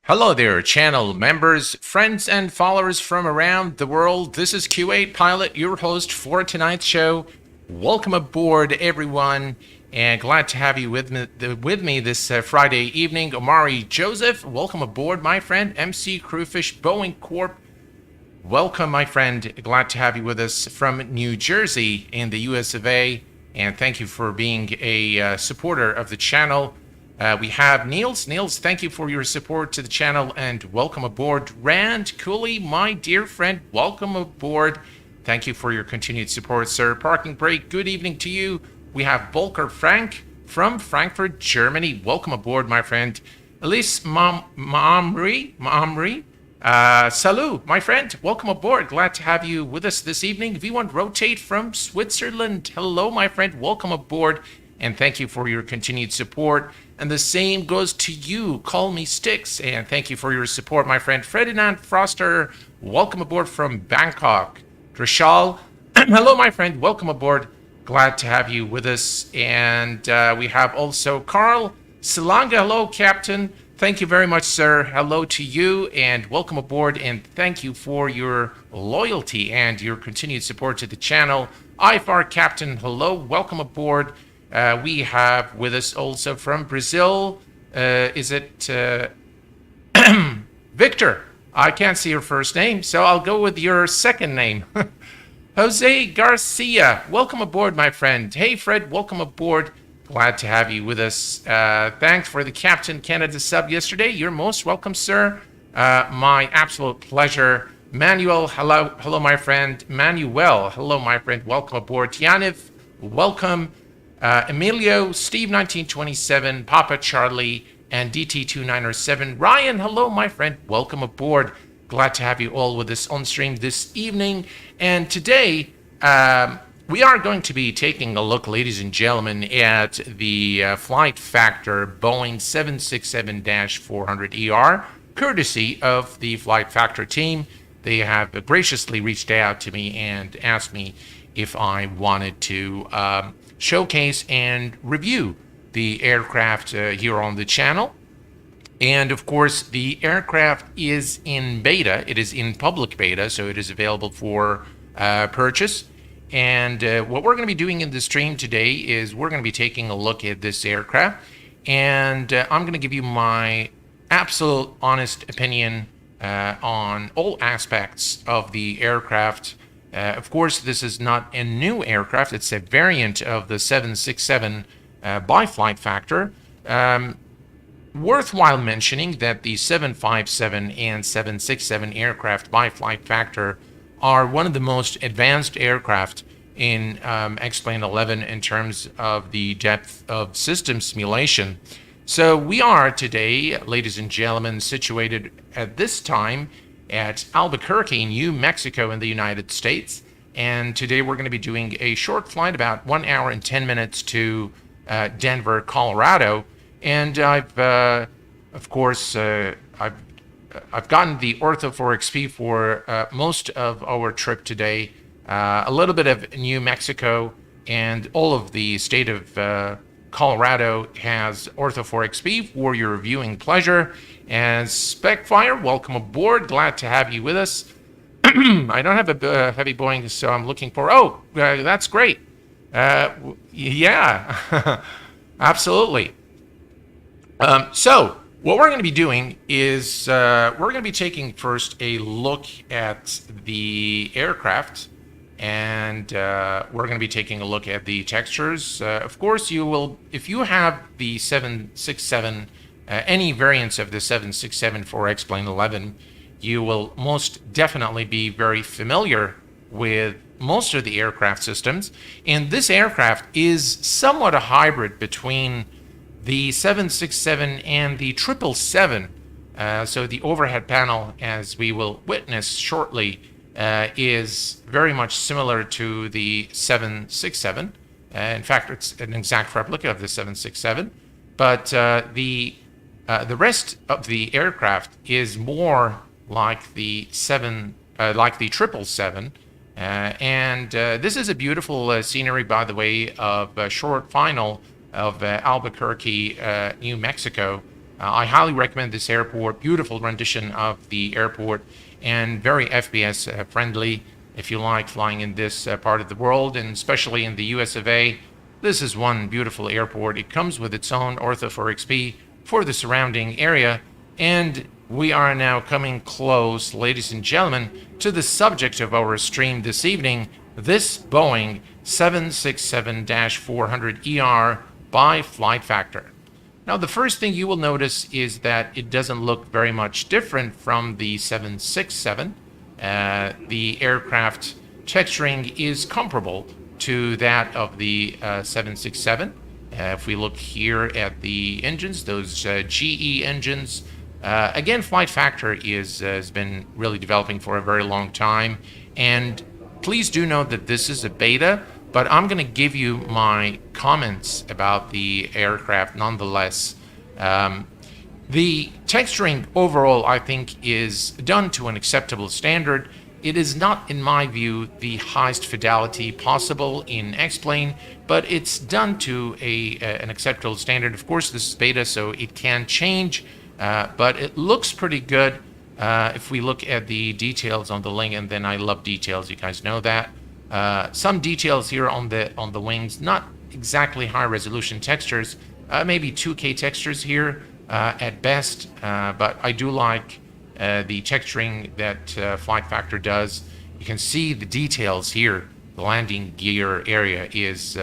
Hello there, channel members, friends, and followers from around the world. This is Q8 Pilot, your host for tonight's show. Welcome aboard, everyone, and glad to have you with me this Friday evening. Omari Joseph, welcome aboard, my friend. MC Crewfish Boeing Corp, welcome, my friend. Glad to have you with us from New Jersey in the US of A, and thank you for being a supporter of the channel. We have Niels. Niels, thank you for your support to the channel and welcome aboard. Rand Cooley, my dear friend, welcome aboard. Thank you for your continued support, sir. Parking Break, good evening to you. We have Volker Frank from Frankfurt, Germany. Welcome aboard, my friend. Elise Maamri, salut, my friend. Welcome aboard. Glad to have you with us this evening. V1 Rotate from Switzerland. Hello, my friend. Welcome aboard. And thank you for your continued support. And the same goes to you, Call Me Sticks. And thank you for your support, my friend. Ferdinand Froster, welcome aboard from Bangkok. Drishal, hello, my friend. Welcome aboard. Glad to have you with us. And we have also Carl Silanga. Hello, Captain. Thank you very much, sir. Hello to you and welcome aboard. And thank you for your loyalty and your continued support to the channel. IFR Captain, hello. Welcome aboard. We have with us also from Brazil, is it Victor? I can't see your first name, so I'll go with your second name. Jose Garcia, welcome aboard, my friend. Hey, Fred, welcome aboard. Glad to have you with us. Thanks for the Captain Canada sub yesterday. You're most welcome, sir. My absolute pleasure. Manuel, hello, my friend. Manuel, hello, my friend. Welcome aboard. Tianiv, welcome. Emilio, Steve 1927, Papa Charlie, and DT2907. Ryan, hello, my friend. Welcome aboard. Glad to have you all with us on stream this evening. And today, we are going to be taking a look, ladies and gentlemen, at the Flight Factor Boeing 767-400ER, courtesy of the Flight Factor team. They have graciously reached out to me and asked me if I wanted to showcase and review the aircraft here on the channel. And of course, the aircraft is in beta. It is in public beta, so it is available for purchase. And what we're going to be doing in the stream today is we're going to be taking a look at this aircraft. And I'm going to give you my absolute honest opinion on all aspects of the aircraft. Of course, this is not a new aircraft. It's a variant of the 767 by Flight Factor. Worthwhile mentioning that the 757 and 767 aircraft by Flight Factor are one of the most advanced aircraft in X-Plane 11 in terms of the depth of system simulation. So we are today, ladies and gentlemen, situated at this time at Albuquerque, New Mexico in the United States. And today we're going to be doing a short flight, about 1 hour and 10 minutes to Denver, Colorado. And I've gotten the Ortho4XP for most of our trip today. A little bit of New Mexico and all of the state of Colorado has Ortho4XP for your viewing pleasure. And Specfire, welcome aboard. Glad to have you with us. I don't have a heavy Boeing, so I'm looking for... Oh, that's great. Yeah, absolutely. So what we're going to be doing is we're going to be taking first a look at the aircraft. And we're going to be taking a look at the textures. Of course, you will, if you have the 767, any variants of the 767 for X-Plane 11, you will most definitely be very familiar with most of the aircraft systems. And this aircraft is somewhat a hybrid between the 767 and the 777. So the overhead panel, as we will witness shortly, is very much similar to the 767. In fact, it's an exact replica of the 767. But the rest of the aircraft is more like the 777. And this is a beautiful scenery, by the way, of a short final of Albuquerque, New Mexico. I highly recommend this airport. Beautiful rendition of the airport and very FPS friendly. If you like flying in this part of the world, and especially in the US of A, this is one beautiful airport. It comes with its own Ortho 4XP for the surrounding area. And we are now coming close, ladies and gentlemen, to the subject of our stream this evening, this Boeing 767-400ER by Flight Factor. Now, the first thing you will notice is that it doesn't look very much different from the 767. The aircraft texturing is comparable to that of the 767. If we look here at the engines, those GE engines, again, Flight Factor has been really developing for a very long time. And please do note that this is a beta, but I'm going to give you my comments about the aircraft nonetheless. The texturing overall, I think, is done to an acceptable standard. It is not, in my view, the highest fidelity possible in xplane, but it's done to an acceptable standard. Of course, this is beta, so it can change, but it looks pretty good. If we look at the details on the wing, and then I love details, you guys know that. Some details here on the wings, not exactly high resolution textures, maybe 2K textures here at best, but I do like the texturing that Flight Factor does. You can see the details here. The landing gear area is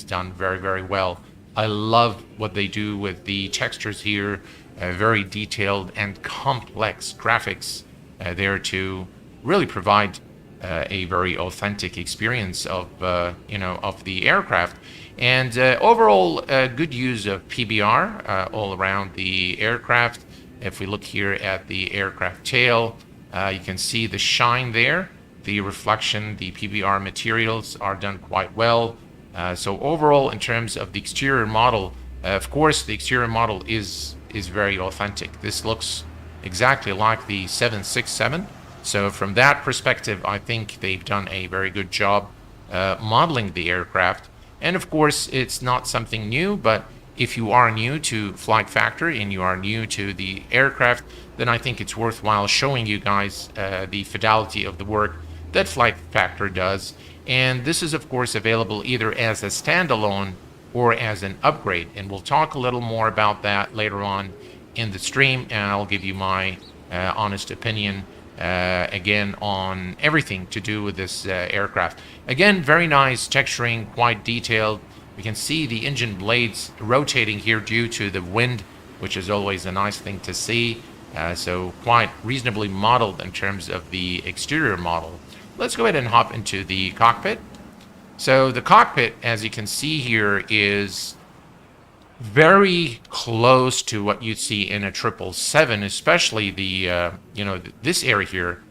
done very, very well. I love what they do with the textures here. Very detailed and complex graphics there to really provide a very authentic experience of of the aircraft. And overall, good use of PBR all around the aircraft. If we look here at the aircraft tail, you can see the shine there, the reflection, the PBR materials are done quite well. So overall, in terms of the exterior model, of course, the exterior model is very authentic. This looks exactly like the 767. So from that perspective, I think they've done a very good job modeling the aircraft. And of course, it's not something new, but if you are new to Flight Factor and you are new to the aircraft, then I think it's worthwhile showing you guys the fidelity of the work that Flight Factor does. And this is, of course, available either as a standalone or as an upgrade. And we'll talk a little more about that later on in the stream, and I'll give you my honest opinion again on everything to do with this aircraft. Again, very nice texturing, quite detailed. We can see the engine blades rotating here due to the wind, which is always a nice thing to see. So quite reasonably modeled in terms of the exterior model. Let's go ahead and hop into the cockpit. So the cockpit, as you can see here, is very close to what you'd see in a 777, especially the this area here.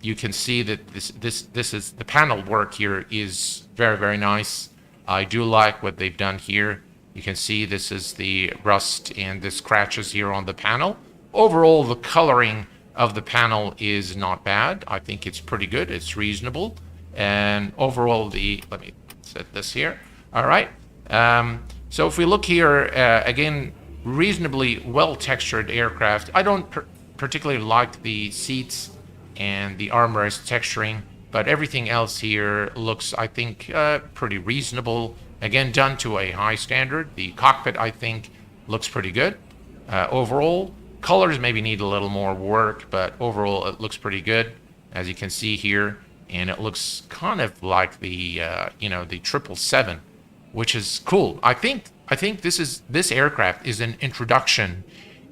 You can see that this is the panel work here is very, very nice. I do like what they've done here. You can see this is the rust and the scratches here on the panel. Overall, the coloring of the panel is not bad. I think it's pretty good. It's reasonable. And overall, let me set this here. All right. So if we look here, again, reasonably well-textured aircraft. I don't particularly like the seats and the armrest texturing, but everything else here looks, I think, pretty reasonable. Again, done to a high standard. The cockpit, I think, looks pretty good. Overall, colors maybe need a little more work, but overall it looks pretty good, as you can see here. And it looks kind of like the the 777, which is cool. I think this aircraft is an introduction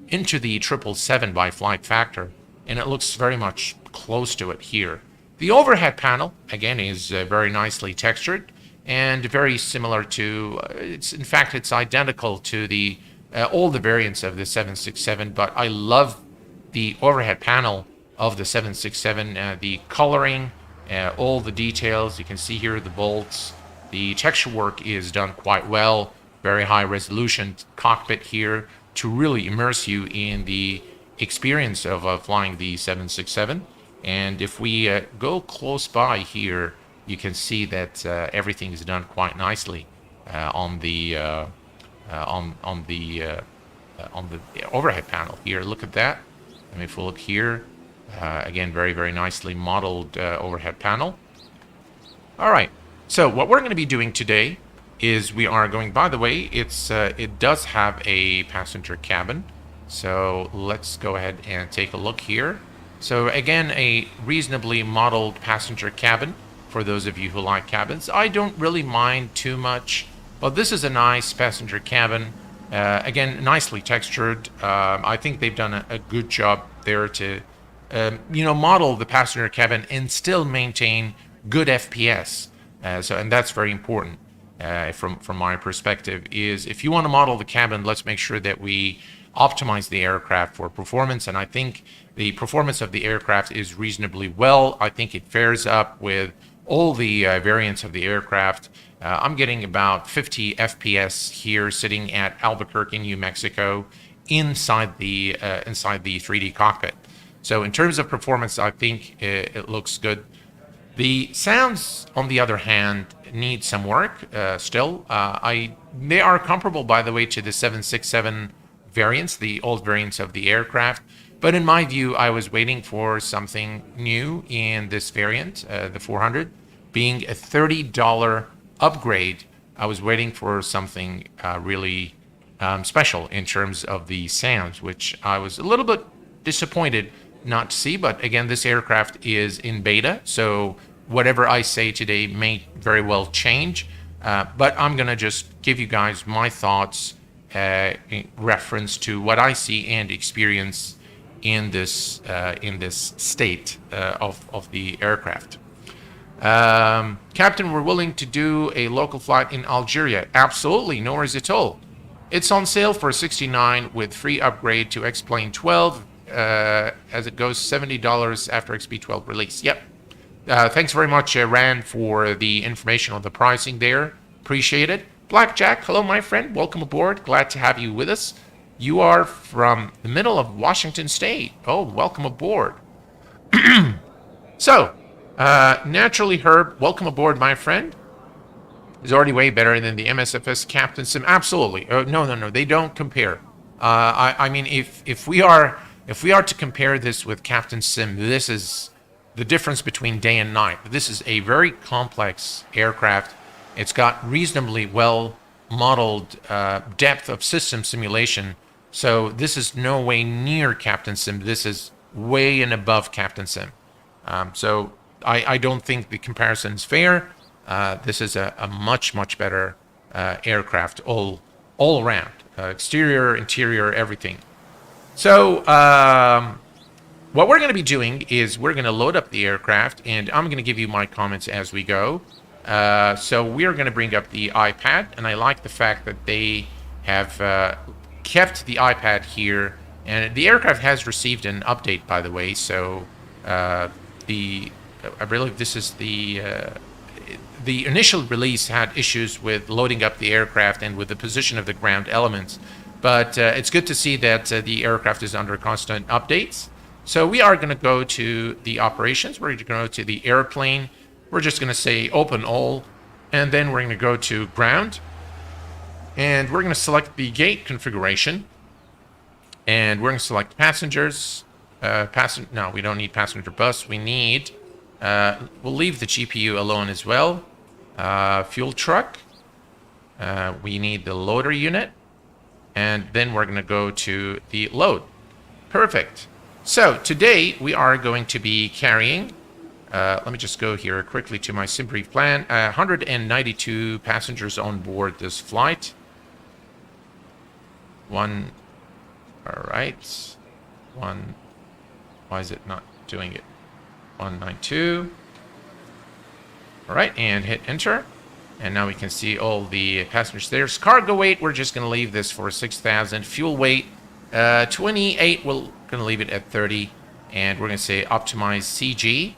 into the 777 by Flight Factor, and it looks very much close to it here. The overhead panel again is very nicely textured and very similar to in fact it's identical to the all the variants of the 767, but I love the overhead panel of the 767, the coloring, all the details. You can see here the bolts. The texture work is done quite well. Very high resolution cockpit here to really immerse you in the experience of flying the 767. And if we go close by here, you can see that everything is done quite nicely on the on the overhead panel here. Look at that. And if we look here, again, very, very nicely modeled overhead panel. All right. So what we're going to be doing today is we are going, by the way, it does have a passenger cabin. So let's go ahead and take a look here. So again, a reasonably modeled passenger cabin for those of you who like cabins. I don't really mind too much, but this is a nice passenger cabin. Again, nicely textured. I think they've done a good job there to, model the passenger cabin and still maintain good FPS. And that's very important from my perspective. Is if you want to model the cabin, let's make sure that we optimize the aircraft for performance. And I think the performance of the aircraft is reasonably well. I think it fares up with all the variants of the aircraft. I'm getting about 50 FPS here, sitting at Albuquerque, New Mexico, inside the 3D cockpit. So in terms of performance, I think it looks good. The sounds, on the other hand, need some work still. They are comparable, by the way, to the 767 variants, the old variants of the aircraft. But in my view, I was waiting for something new in this variant, the 400, being a $30 upgrade. I was waiting for something really special in terms of the sounds, which I was a little bit disappointed not to see. But again, this aircraft is in beta, so whatever I say today may very well change. But I'm going to just give you guys my thoughts in reference to what I see and experience in this state of the aircraft. Captain, we're willing to do a local flight in Algeria. Absolutely, no worries at all. It's on sale for $69 with free upgrade to xplane 12 as it goes $70 after XB12 release. Yep. Thanks very much, Rand, for the information on the pricing there. Appreciate it. Blackjack, hello, my friend. Welcome aboard. Glad to have you with us. You are from the middle of Washington State. Oh, welcome aboard. So, Naturally Herb, welcome aboard, my friend. Is already way better than the MSFS Captain Sim. Absolutely. No. They don't compare. I mean, if we are to compare this with Captain Sim, this is the difference between day and night. This is a very complex aircraft. It's got reasonably well modeled depth of system simulation. So this is no way near Captain Sim. This is way and above Captain Sim. So I don't think the comparison is fair. This is a much better aircraft all around. Exterior, interior, everything. So what we're going to be doing is we're going to load up the aircraft, and I'm going to give you my comments as we go. So we're going to bring up the iPad, and I like the fact that they have kept the iPad here. And the aircraft has received an update, by the way. So I believe this is the initial release had issues with loading up the aircraft and with the position of the ground elements. But it's good to see that the aircraft is under constant updates. So we are going to go to the operations. We're going to go to the airplane. We're just going to say open all. And then we're going to go to ground. And we're going to select the gate configuration. And we're going to select passengers. No, we don't need passenger bus. We need... we'll leave the GPU alone as well. Fuel truck. We need the loader unit. And then we're going to go to the load. Perfect. So today we are going to be carrying, let me just go here quickly to my SimBrief plan, 192 passengers on board this flight. All right. Why is it not doing it? 192. All right, and hit enter. And now we can see all the passengers there. Cargo weight, we're just going to leave this for 6,000. Fuel weight, 28. We're going to leave it at 30. And we're going to say optimize CG.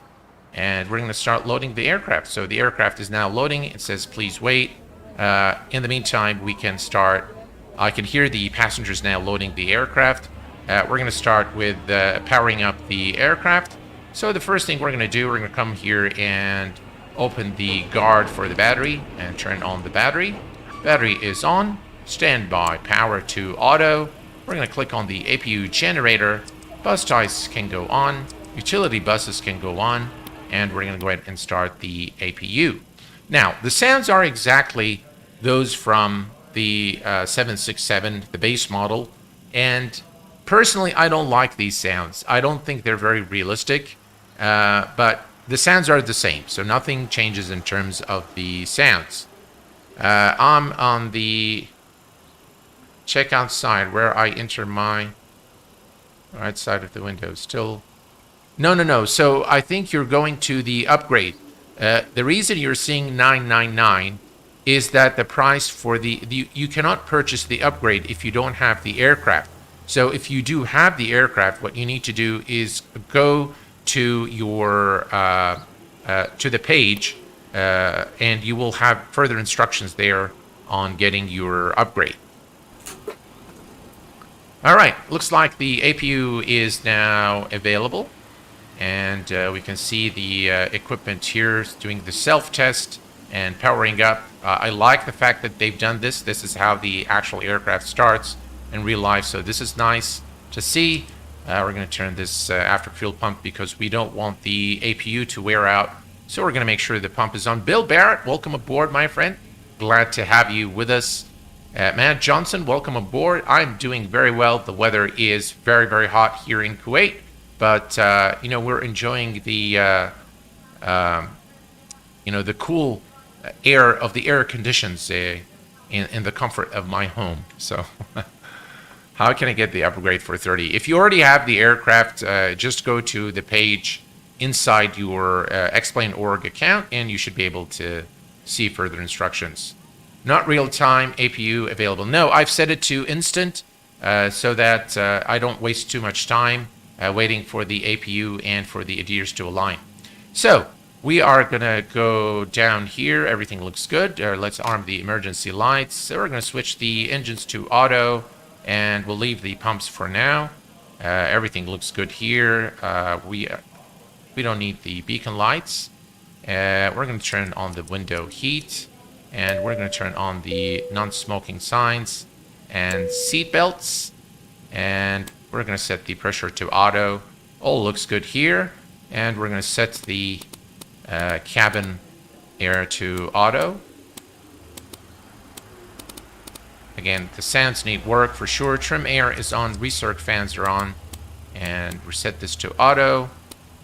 And we're going to start loading the aircraft. So the aircraft is now loading. It says please wait. In the meantime, we can start. I can hear the passengers now loading the aircraft. We're going to start with powering up the aircraft. So the first thing we're going to do, we're going to come here and open the guard for the battery and turn on the battery. Battery is on. Standby power to auto. We're going to click on the APU generator. Bus ties can go on. Utility buses can go on. And we're going to go ahead and start the APU. Now, the sounds are exactly those from the 767, the base model. And personally, I don't like these sounds. I don't think they're very realistic. But the sounds are the same. So nothing changes in terms of the sounds. I'm on the checkout side where I enter my right side of the window. Still, no. So I think you're going to the upgrade. The reason you're seeing 999 is that the price for you cannot purchase the upgrade if you don't have the aircraft. So if you do have the aircraft, what you need to do is go to your to the page, and you will have further instructions there on getting your upgrade. All right, looks like the APU is now available, and we can see the equipment here doing the self-test and powering up. I like the fact that they've done this. This is how the actual aircraft starts in real life, so this is nice to see. We're going to turn this after fuel pump because we don't want the APU to wear out, so we're going to make sure the pump is on. Bill Barrett, welcome aboard, my friend. Glad to have you with us. Matt Johnson, welcome aboard. I'm doing very well. The weather is very, very hot here in Kuwait, but we're enjoying the the cool air of the air conditions in the comfort of my home. So how can I get the upgrade for 30? If you already have the aircraft, just go to the page inside your xplane.org account, and you should be able to see further instructions. Not real-time APU available. No, I've set it to instant so that I don't waste too much time waiting for the APU and for the adders to align. So we are going to go down here. Everything looks good. Let's arm the emergency lights. So we're going to switch the engines to auto, and we'll leave the pumps for now. Everything looks good here. We don't need the beacon lights. We're going to turn on the window heat. And we're going to turn on the non-smoking signs and seat belts. And we're going to set the pressure to auto. All looks good here. And we're going to set the cabin air to auto. Again, the sounds need work for sure. Trim air is on. Recirc fans are on. And we set this to auto.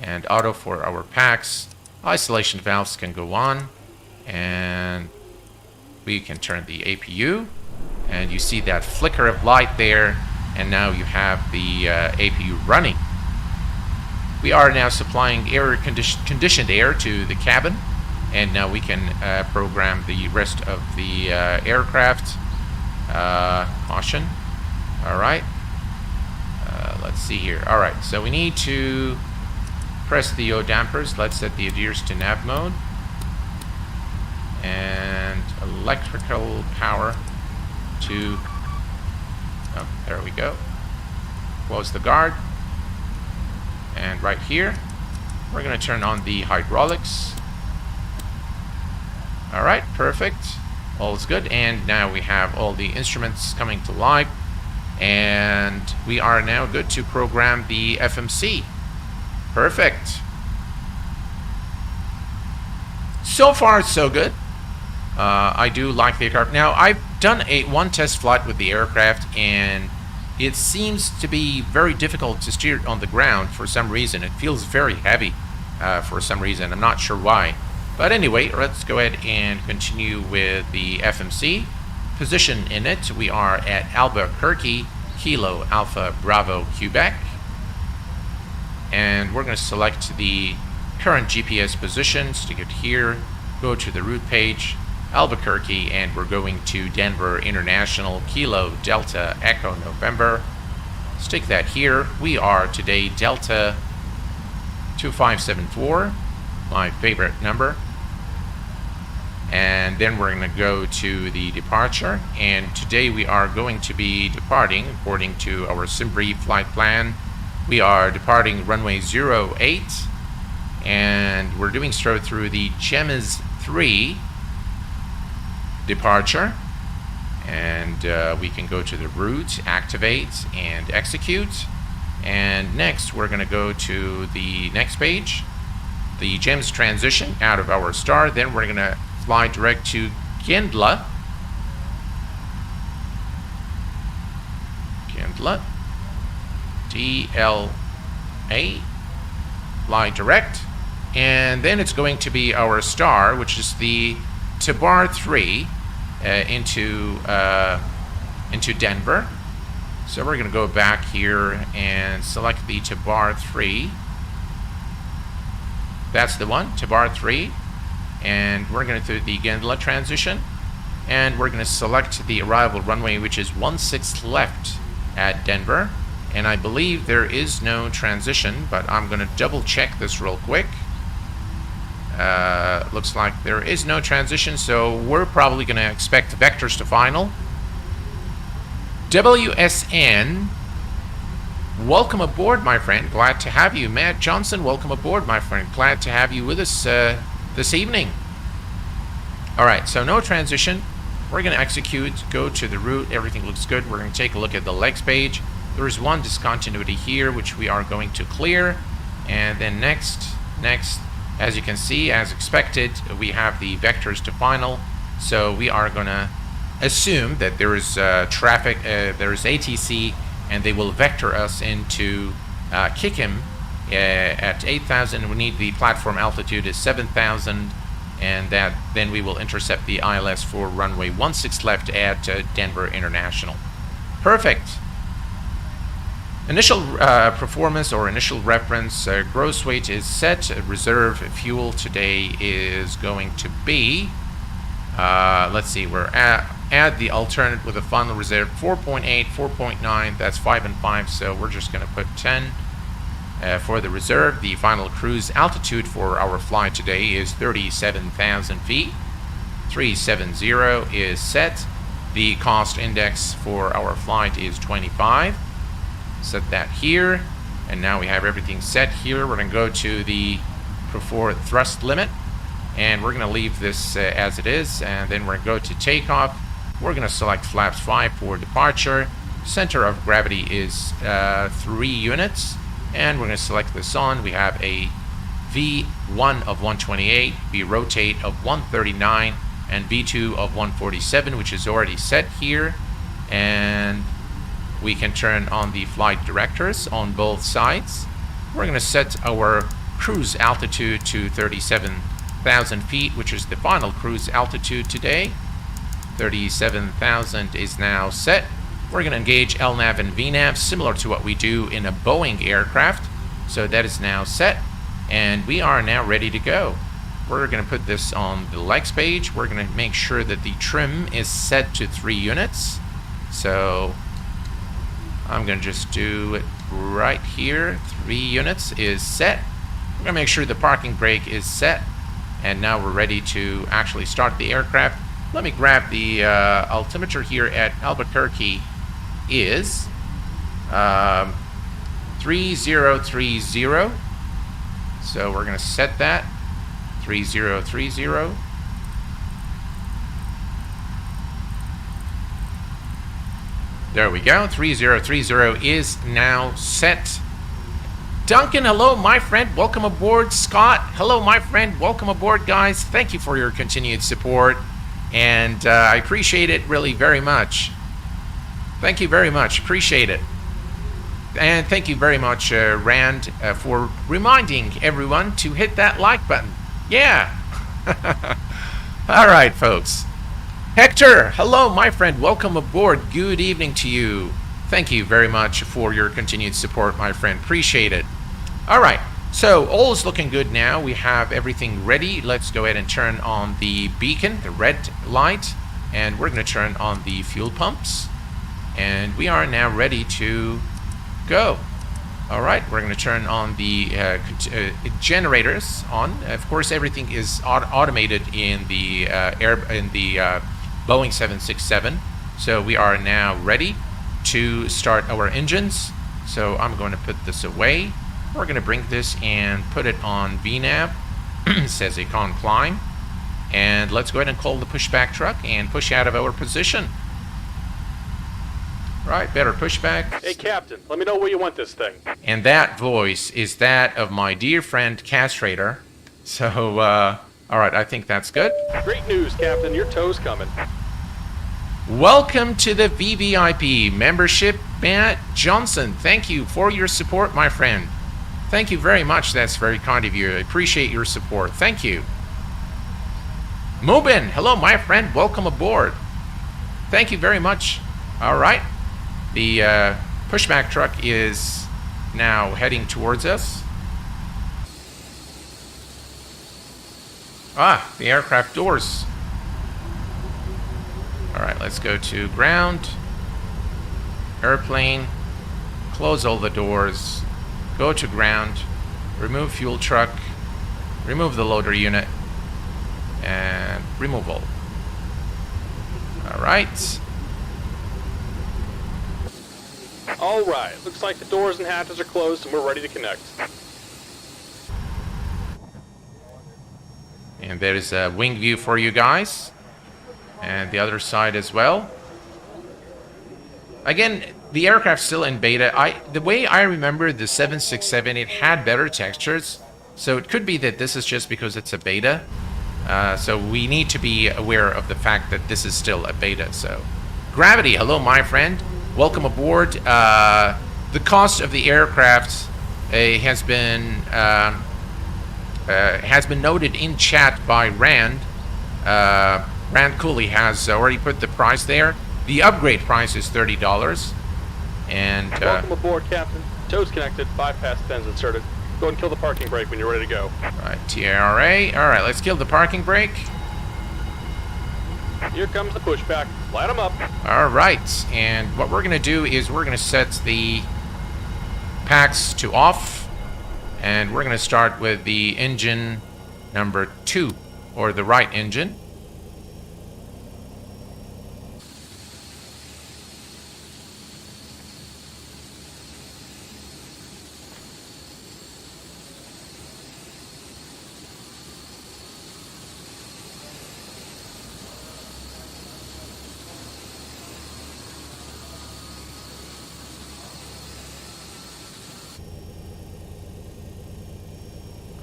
And auto for our packs. Isolation valves can go on. And we can turn the APU, and you see that flicker of light there, and now you have the APU running. We are now supplying conditioned air to the cabin, and now we can program the rest of the aircraft. Caution. All right. Let's see here. All right, so we need to press the yaw dampers. Let's set the adders to nav mode. And electrical power to, oh, there we go. Close the guard. And right here, we're going to turn on the hydraulics. All right, perfect. All is good. And now we have all the instruments coming to life. And we are now good to program the FMC. Perfect. So far, so good. I do like the aircraft. Now, I've done one test flight with the aircraft, and it seems to be very difficult to steer on the ground for some reason. It feels very heavy for some reason. I'm not sure why. But anyway, let's go ahead and continue with the FMC. Position in it, we are at Albuquerque, Kilo Alpha Bravo Quebec. And we're going to select the current GPS position, stick it here, go to the route page, Albuquerque, and we're going to Denver International, Kilo Delta Echo November. Stick that here. We are today Delta 2574, my favorite number. And then we're going to go to the departure, and today we are going to be departing according to our SimBrief flight plan. We are departing runway 08, and we're doing so through the Gemini 3 departure. And we can go to the route, activate, and execute. And next, we're going to go to the next page, the GEMS transition out of our star. Then we're going to fly direct to Gendla. Gendla. DLA. Fly direct. And then it's going to be our star, which is the Tabar 3 into Denver. So we're going to go back here and select the Tabar 3. That's the one, Tabar 3. And we're going to do the Gendla transition. And we're going to select the arrival runway, which is 16 left at Denver. And I believe there is no transition, but I'm going to double check this real quick. Looks like there is no transition, so we're probably going to expect vectors to final. WSN, welcome aboard, my friend. Glad to have you. Matt Johnson, welcome aboard, my friend. Glad to have you with us this evening. All right, so no transition. We're going to execute, go to the route. Everything looks good. We're going to take a look at the legs page. There is one discontinuity here, which we are going to clear. And then next, as you can see, as expected, we have the vectors to final. So we are going to assume that there is traffic, there is ATC, and they will vector us into Kickham at 8,000. We need the platform altitude is 7,000, and then we will intercept the ILS for runway 16 left at Denver International. Perfect. Initial performance or initial reference, gross weight is set. Reserve fuel today is going to be, let's see, we're add the alternate with a final reserve 4.8, 4.9, that's 5 and 5, so we're just going to put 10 for the reserve. The final cruise altitude for our flight today is 37,000 feet. 370 is set. The cost index for our flight is 25. Set that here, and now we have everything set here. We're going to go to the preferred thrust limit, and we're going to leave this as it is, and then we're going to go to takeoff. We're going to select flaps 5 for departure. Center of gravity is 3 units, and we're going to select this on. We have a V1 of 128, V rotate of 139, and V2 of 147, which is already set here. And we can turn on the flight directors on both sides. We're going to set our cruise altitude to 37,000 feet, which is the final cruise altitude today. 37,000 is now set. We're going to engage LNAV and VNAV, similar to what we do in a Boeing aircraft. So that is now set, and we are now ready to go. We're going to put this on the legs page. We're going to make sure that the trim is set to 3 units. So I'm going to just do it right here. 3 units is set. We're going to make sure the parking brake is set. And now we're ready to actually start the aircraft. Let me grab the altimeter here at Albuquerque is 3030. So we're going to set that. 3030. There we go. 3030 is now set. Duncan, hello, my friend. Welcome aboard. Scott, hello, my friend. Welcome aboard, guys. Thank you for your continued support. And I appreciate it really very much. Thank you very much. Appreciate it. And thank you very much, Rand, for reminding everyone to hit that like button. Yeah. All right, folks. Hector, hello, my friend. Welcome aboard. Good evening to you. Thank you very much for your continued support, my friend. Appreciate it. All right. So all is looking good now. We have everything ready. Let's go ahead and turn on the beacon, the red light, and we're going to turn on the fuel pumps. And we are now ready to go. All right. We're going to turn on the generators on. Of course, everything is automated in the Boeing 767. So we are now ready to start our engines. So I'm going to put this away. We're going to bring this and put it on VNAV. It says econ climb. And let's go ahead and call the pushback truck and push out of our position. Right, better pushback. Hey, Captain, let me know where you want this thing. And that voice is that of my dear friend Castrator. So, alright, I think that's good. Great news, Captain. Your tow's coming. Welcome to the VVIP membership, Matt Johnson. Thank you for your support, my friend. Thank you very much. That's very kind of you. I appreciate your support. Thank you. Mubin, hello, my friend. Welcome aboard. Thank you very much. All right. The pushback truck is now heading towards us. Ah, the aircraft doors. All right, let's go to ground. Airplane. Close all the doors. Go to ground. Remove fuel truck. Remove the loader unit. And removal. All right. All right. Looks like the doors and hatches are closed and we're ready to connect. And there is a wing view for you guys. And the other side as well. Again, the aircraft's still in beta. The way I remember the 767, it had better textures. So it could be that this is just because it's a beta. So we need to be aware of the fact that this is still a beta. So, Gravity, hello, my friend. Welcome aboard. The cost of the aircraft has been noted in chat by Rand. Rand Cooley has already put the price there. The upgrade price is $30. And welcome aboard, Captain. Tow's connected. Bypass pins inserted. Go and kill the parking brake when you're ready to go. Right, TRA. All right, let's kill the parking brake. Here comes the pushback. Light them up. All right, and what we're going to do is we're going to set the packs to off, and we're going to start with the engine number 2, or the right engine.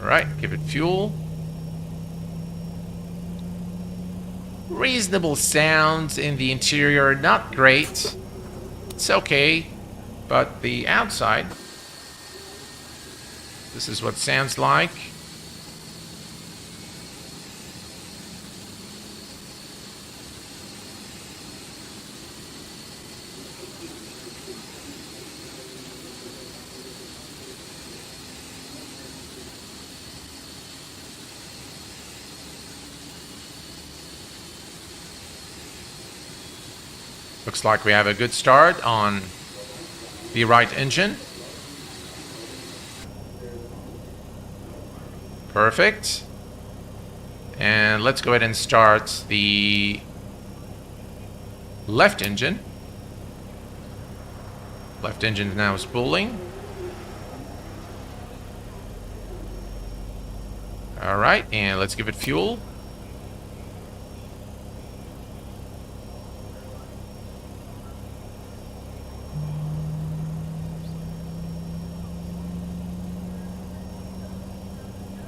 Alright, give it fuel. Reasonable sounds in the interior, not great. It's okay, but the outside, this is what it sounds like. Looks like we have a good start on the right engine. Perfect. And let's go ahead and start the left engine. Left engine now spooling. All right, and let's give it fuel.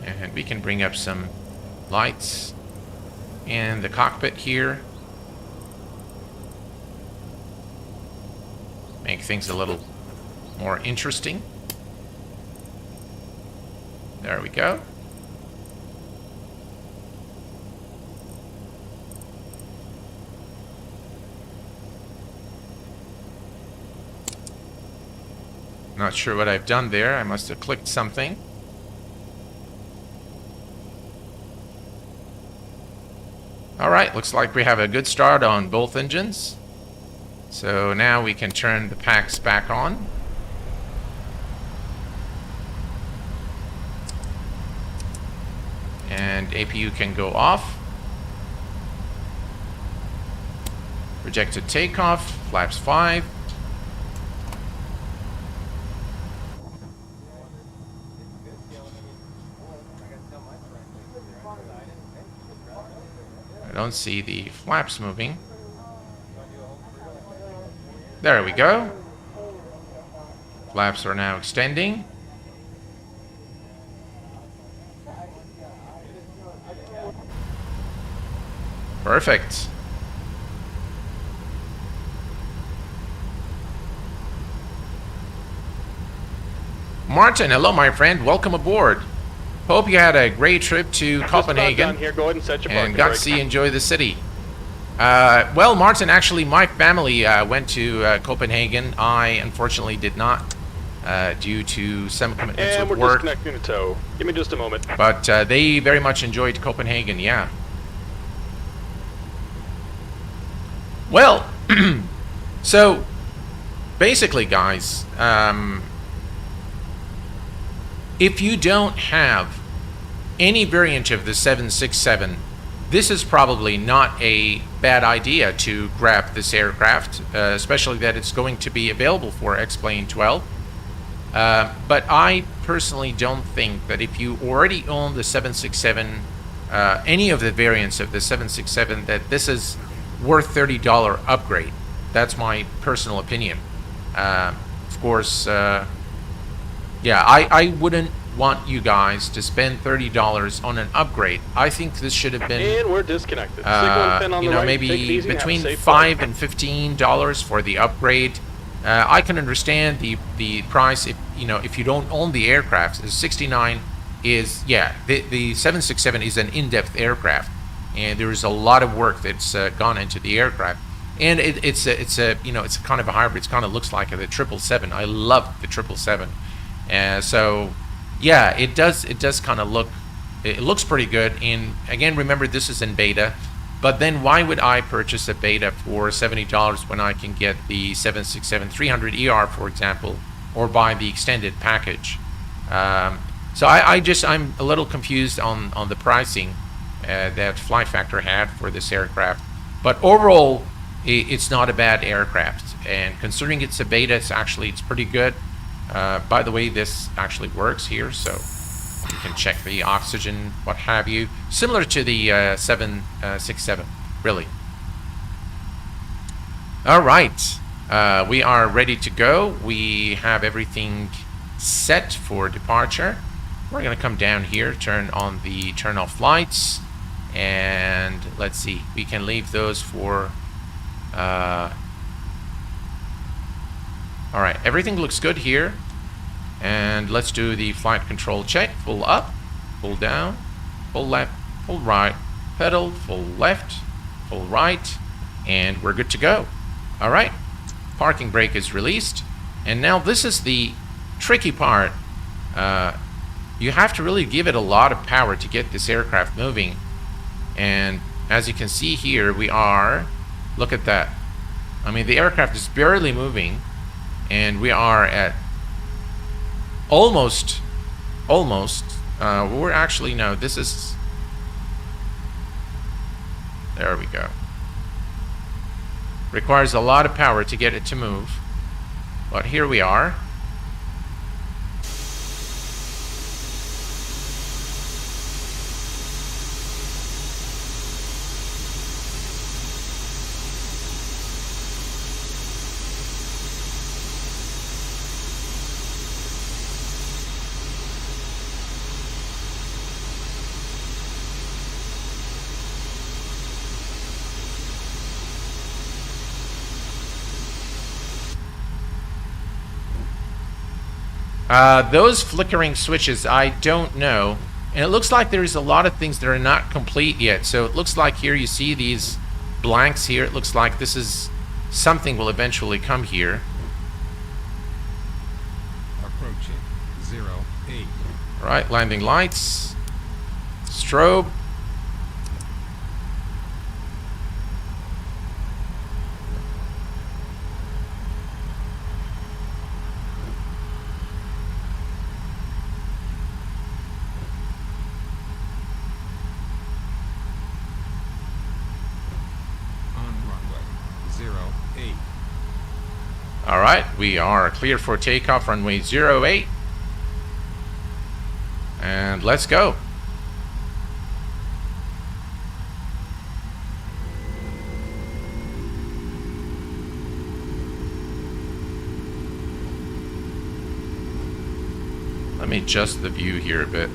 And we can bring up some lights in the cockpit here. Make things a little more interesting. There we go. Not sure what I've done there. I must have clicked something. Alright, looks like we have a good start on both engines. So now we can turn the packs back on. And APU can go off. Projected takeoff, flaps 5. I don't see the flaps moving. There we go. Flaps are now extending. Perfect. Martin, hello my friend, welcome aboard. Hope you had a great trip to Copenhagen Here. Go ahead and set your and parking got brake. to see enjoy the city. Well, Martin, actually my family went to Copenhagen. I unfortunately did not due to some commitments And with we're work. disconnecting the tow. Give me just a moment. But they very much enjoyed Copenhagen, yeah. Well, so basically, guys, if you don't have any variant of the 767, this is probably not a bad idea to grab this aircraft, especially that it's going to be available for xplane 12. But I personally don't think that if you already own the 767, any of the variants of the 767, that this is worth $30 upgrade. That's my personal opinion. Of course, yeah, I wouldn't want you guys to spend $30 on an upgrade. I think this should have been, And we're disconnected. Signal and pin on you the know, right. Take it maybe easy and have a between safe $5 flight. and $15 for the upgrade. I can understand the price if if you don't own the aircraft. 69 is, yeah, the 767 is an in-depth aircraft, and there is a lot of work that's gone into the aircraft, and it's a it's kind of a hybrid. It kind of looks like the 777. I love the 777, so yeah, it does kind of look, it looks pretty good. And again, remember, this is in beta. But then why would I purchase a beta for $70 when I can get the 767-400ER, for example, or buy the extended package? So I'm a little confused on the pricing that Flight Factor had for this aircraft. But overall, it's not a bad aircraft. And considering it's a beta, it's pretty good. By the way, this actually works here, so you can check the oxygen, what have you. Similar to the 767, really. All right, we are ready to go. We have everything set for departure. We're gonna come down here, turn on the turn off lights, and let's see. We can leave those for. All right, everything looks good here. And let's do the flight control check. Full up, full down, full left, full right, pedal, full left, full right, and we're good to go. All right, parking brake is released. And now this is the tricky part. You have to really give it a lot of power to get this aircraft moving. And as you can see here, we are, look at that. I mean, the aircraft is barely moving, and we are at almost, we're actually, no, this is, there we go. Requires a lot of power to get it to move, but here we are. Those flickering switches, I don't know. And it looks like there's a lot of things that are not complete yet. So it looks like here you see these blanks here. It looks like this is something will eventually come here. Approaching 08. All right, landing lights, strobe. All right, we are clear for takeoff, runway 08. And let's go. me adjust the view here a bit.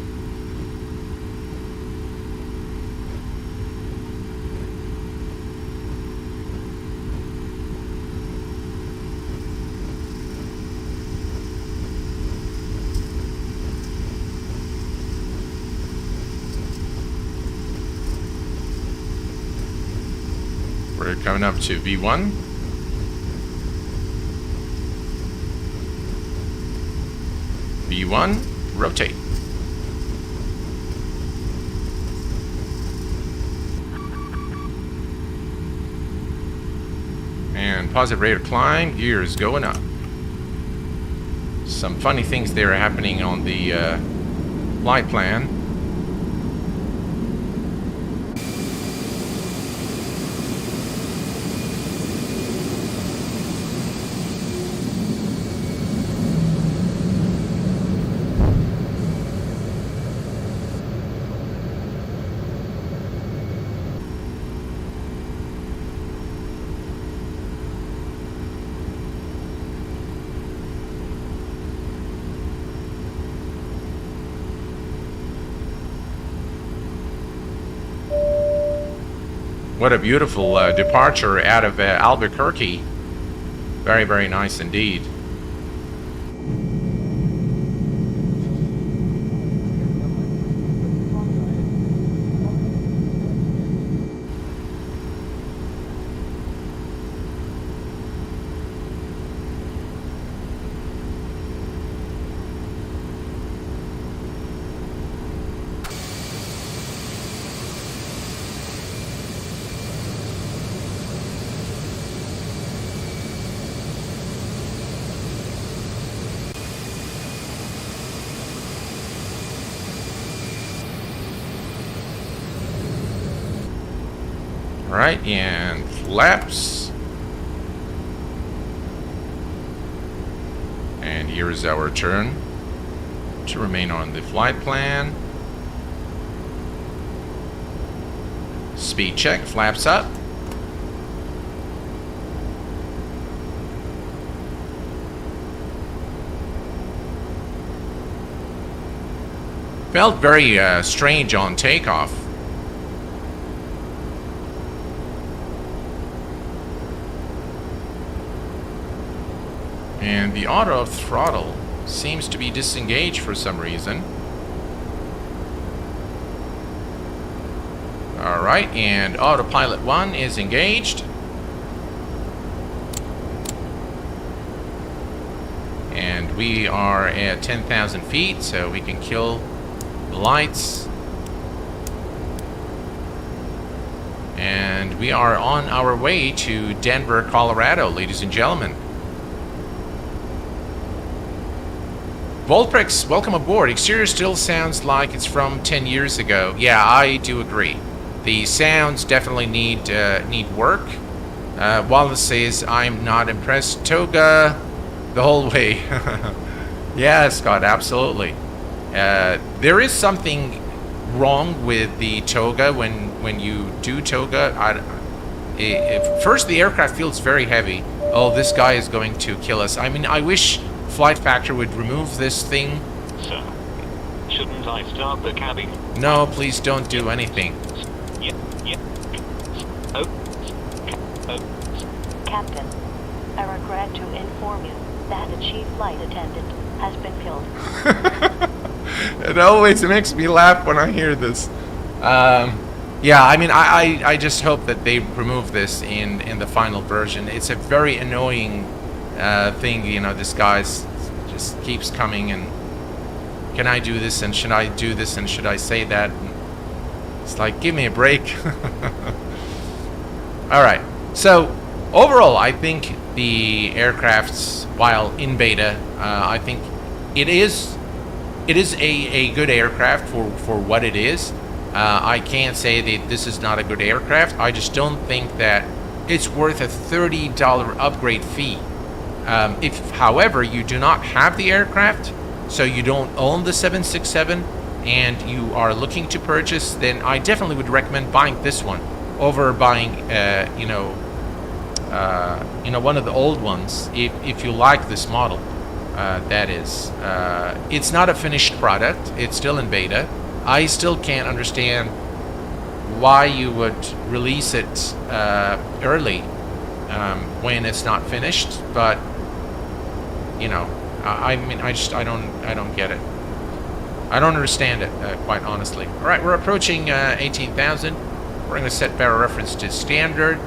We're coming up to V1. V1, rotate. And positive rate of climb, gears going up. Some funny things there are happening on the flight plan. What a beautiful departure out of Albuquerque. Very, very nice indeed. Alright, and flaps. And here is our turn to remain on the flight plan. Speed check, flaps up. Felt very strange on takeoff. And the auto throttle seems to be disengaged for some reason. Alright, and autopilot 1 is engaged. And we are at 10,000 feet, so we can kill the lights. And we are on our way to Denver, Colorado, ladies and gentlemen. Volprex, welcome aboard. Exterior still sounds like it's from 10 years ago. Yeah, I do agree. The sounds definitely need work. Wallace says, I'm not impressed. Toga, the whole way. Yeah, Scott, absolutely. There is something wrong with the Toga when you do Toga. First, the aircraft feels very heavy. Oh, this guy is going to kill us. I mean, I wish Flight Factor would remove this thing. Sir, shouldn't I start the cabin? No, please don't do anything. Yeah. Captain, I regret to inform you that a chief flight attendant has been killed. It always makes me laugh when I hear this. Yeah, I mean, I just hope that they remove this in the final version. It's a very annoying thing, you know. This guy's just keeps coming and can I do this and should I do this and should I say that? And it's like, give me a break. All right, so overall I think the aircraft's, while in beta, I think it is a good aircraft for what it is. I can't say that this is not a good aircraft. I just don't think that it's worth a $30 upgrade fee. If, however, you do not have the aircraft, so you don't own the 767, and you are looking to purchase, then I definitely would recommend buying this one over buying, you know, one of the old ones if you like this model. that is. It's not a finished product. It's still in beta. I still can't understand why you would release it early when it's not finished. But you know, I mean, I don't get it. I don't understand it, quite honestly. All right, we're approaching 18,000. We're going to set barrel reference to standard,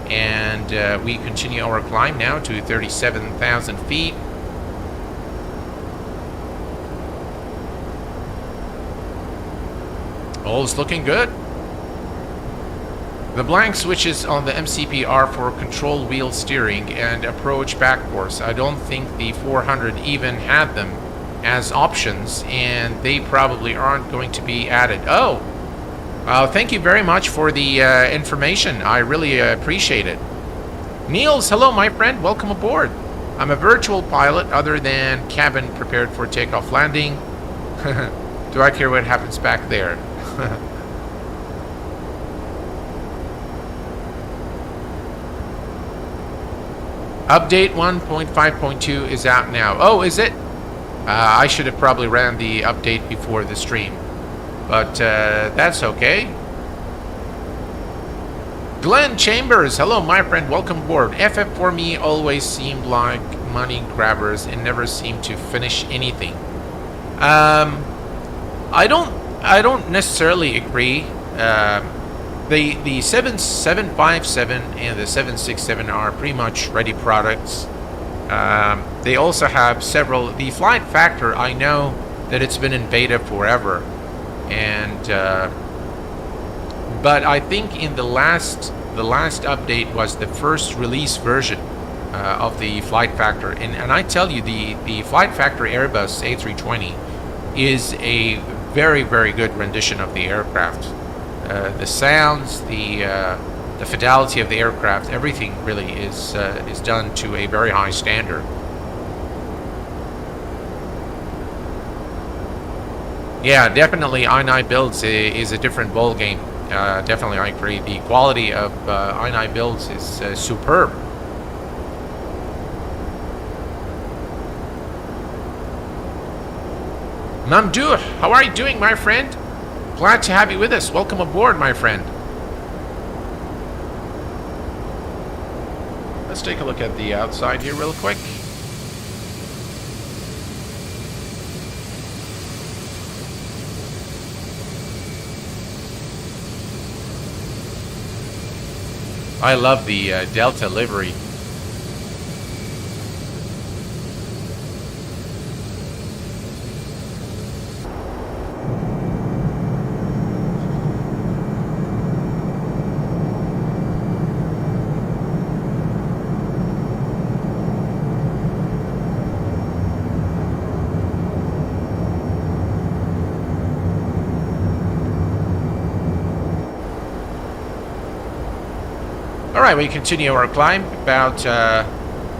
and we continue our climb now to 37,000 feet. All's looking good. The blank switches on the MCP are for control wheel steering and approach back course. I don't think the 400 even had them as options, and they probably aren't going to be added. Oh, thank you very much for the information. I really appreciate it. Niels, hello, my friend. Welcome aboard. I'm a virtual pilot other than cabin prepared for takeoff landing. Do I care what happens back there? Update 1.5.2 is out now. Oh, is it? I should have probably ran the update before the stream, but that's okay. Glenn Chambers, hello my friend, welcome aboard. FF for me always seemed like money grabbers and never seemed to finish anything. I don't necessarily agree. The 757 and the 767 are pretty much ready products. They also have several. The Flight Factor, I know that it's been in beta forever, and but I think in the last update was the first release version of the Flight Factor, and I tell you, the Flight Factor Airbus A320 is a very, very good rendition of the aircraft. The sounds, the fidelity of the aircraft, everything really is done to a very high standard. Yeah, definitely i9 builds is a different ball game. Definitely, I agree. The quality of i9 builds is superb. Mamdouh, how are you doing, my friend? Glad to have you with us. Welcome aboard, my friend. Let's take a look at the outside here real quick. I love the Delta livery. Alright, we continue our climb, about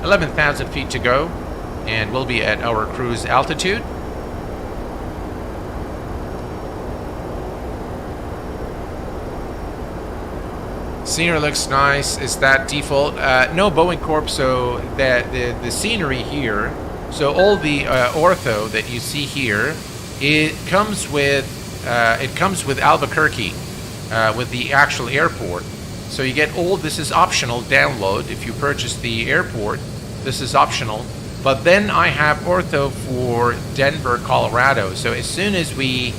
11,000 feet to go, and we'll be at our cruise altitude. Scenery looks nice. Is that default? No, Boeing Corp, so the scenery here, so all the ortho that you see here, it comes with Albuquerque, with the actual airport. So you get all, this is optional download. If you purchase the airport, this is optional. But then I have ortho for Denver, Colorado. So as soon as we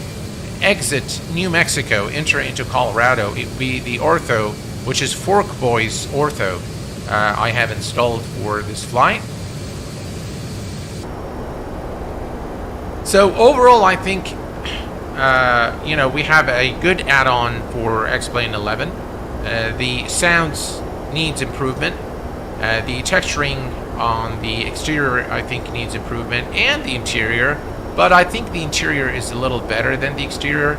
exit New Mexico, enter into Colorado, it will be the ortho, which is Fork Boys ortho, I have installed for this flight. So overall, I think, you know, we have a good add-on for xplane 11. The sounds needs improvement. The texturing on the exterior, I think, needs improvement, and the interior. But I think the interior is a little better than the exterior.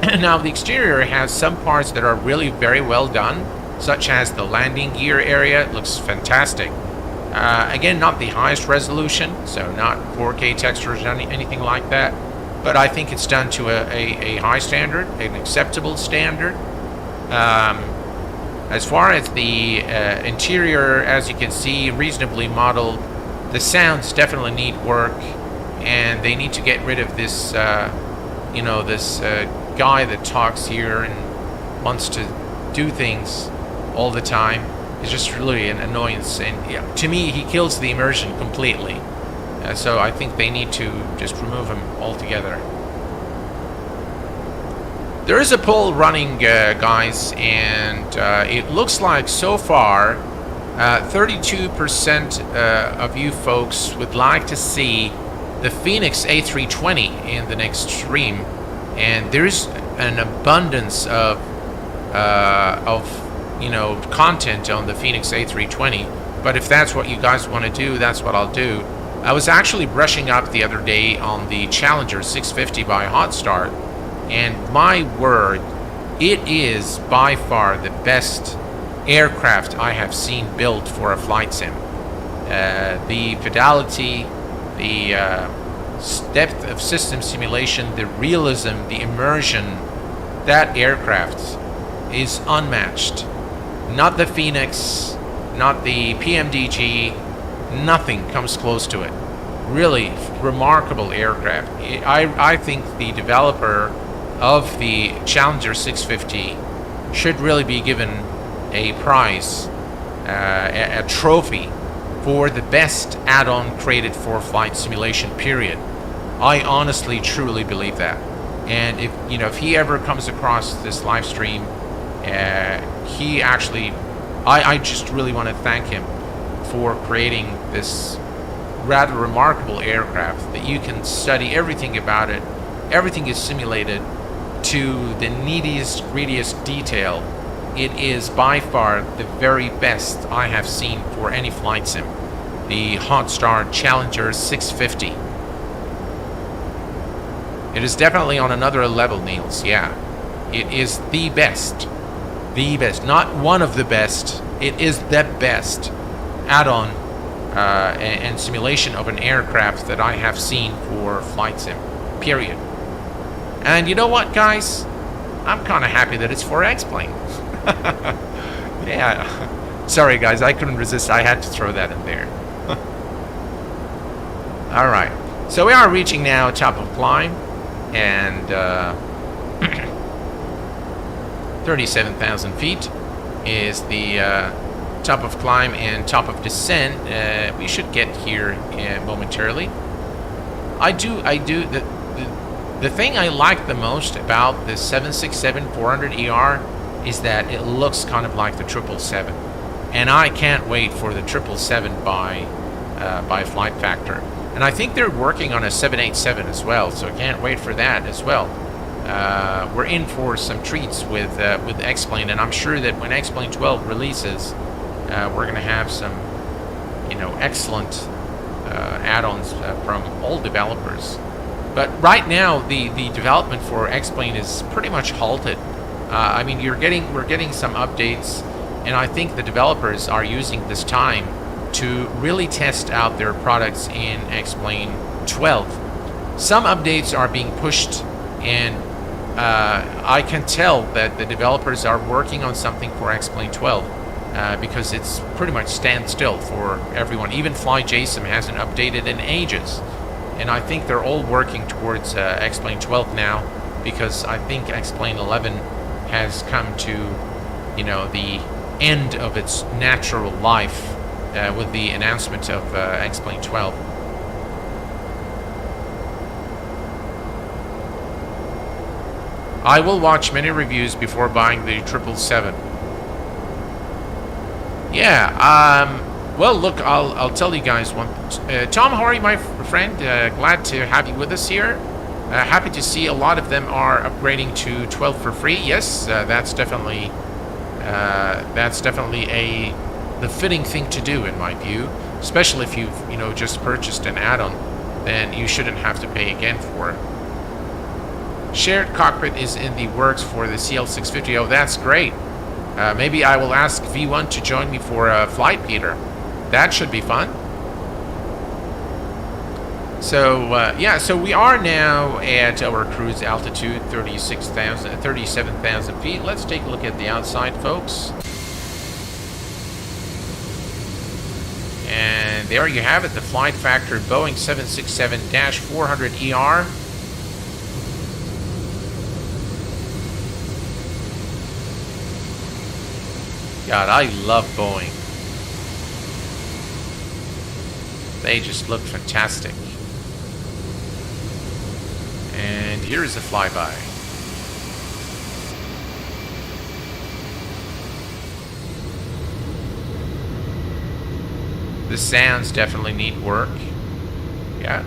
Now, the exterior has some parts that are really very well done, such as the landing gear area. It looks fantastic. Again, not the highest resolution, so not 4K textures or anything like that. But I think it's done to a high standard, an acceptable standard. As far as the interior, as you can see, reasonably modeled. the sounds definitely need work, and they need to get rid of this, this guy that talks here and wants to do things all the time. It's just really an annoyance, and to me, he kills the immersion completely. So I think they need to just remove him altogether. There is a poll running, guys, and it looks like so far 32% of you folks would like to see the Phoenix A320 in the next stream, and there's an abundance of content on the Phoenix A320. But if that's what you guys want to do, that's what I'll do. I was actually brushing up the other day on the Challenger 650 by Hot Start, and my word, it is by far the best aircraft I have seen built for a flight sim. The fidelity, the depth of system simulation, the realism, the immersion, that aircraft is unmatched. Not the Phoenix, not the PMDG, nothing comes close to it. Really remarkable aircraft. I think the developer of the Challenger 650 should really be given a prize, a trophy for the best add-on created for flight simulation, period. I honestly, truly believe that. And if he ever comes across this live stream, he actually, I just really want to thank him for creating this rather remarkable aircraft that you can study everything about it. Everything is simulated to the neediest, greediest detail. It is by far the very best I have seen for any flight sim. The Hot Star Challenger 650. It is definitely on another level, Niels. Yeah, it is the best. The best, not one of the best. It is the best add-on and simulation of an aircraft that I have seen for flight sim. Period. And you know what, guys? I'm kind of happy that it's for xplane. Yeah. Sorry, guys. I couldn't resist. I had to throw that in there. All right. So we are reaching now top of climb, and 37,000 feet is the top of climb, and top of descent. We should get here momentarily. I do. The thing I like the most about the 767-400ER is that it looks kind of like the 777, and I can't wait for the 777 by Flight Factor. And I think they're working on a 787 as well, so I can't wait for that as well. We're in for some treats with xplane, and I'm sure that when xplane 12 releases, we're going to have some, excellent add-ons from all developers. But right now, the development for xplane is pretty much halted. I mean, we're getting some updates, and I think the developers are using this time to really test out their products in xplane 12. Some updates are being pushed, and I can tell that the developers are working on something for xplane 12 because it's pretty much standstill for everyone. Even FlyJSON hasn't updated in ages. And I think they're all working towards xplane 12 now, because I think xplane 11 has come to, the end of its natural life with the announcement of xplane 12. I will watch many reviews before buying the 777. Yeah, well, look, I'll tell you guys one. Tom, how are you, my friend? Glad to have you with us here. Happy to see a lot of them are upgrading to 12 for free. Yes, that's definitely the fitting thing to do in my view. Especially if you've just purchased an add-on, then you shouldn't have to pay again for it. Shared cockpit is in the works for the CL650. Oh, that's great. Maybe I will ask V1 to join me for a flight, Peter. That should be fun. So, yeah, so we are now at our cruise altitude, 37,000 feet. Let's take a look at the outside, folks. And there you have it, the flight factor Boeing 767-400ER. God, I love Boeing. They just look fantastic. And here is a flyby. The sounds definitely need work. Yeah.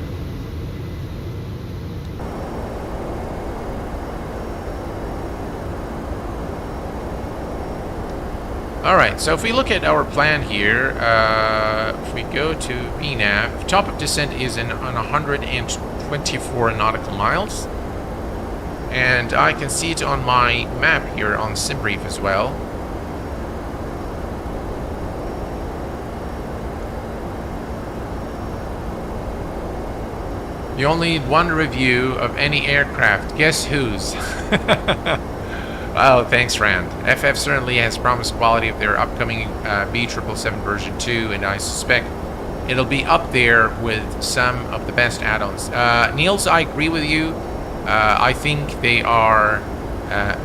Alright, so if we look at our plan here, if we go to VNAV, top of descent is on 124 nautical miles. And I can see it on my map here on SimBrief as well. You only need one review of any aircraft. Guess whose? Oh, thanks, Rand. FF certainly has promised quality of their upcoming B777 version 2, and I suspect it'll be up there with some of the best add-ons. Niels, I agree with you. I think they are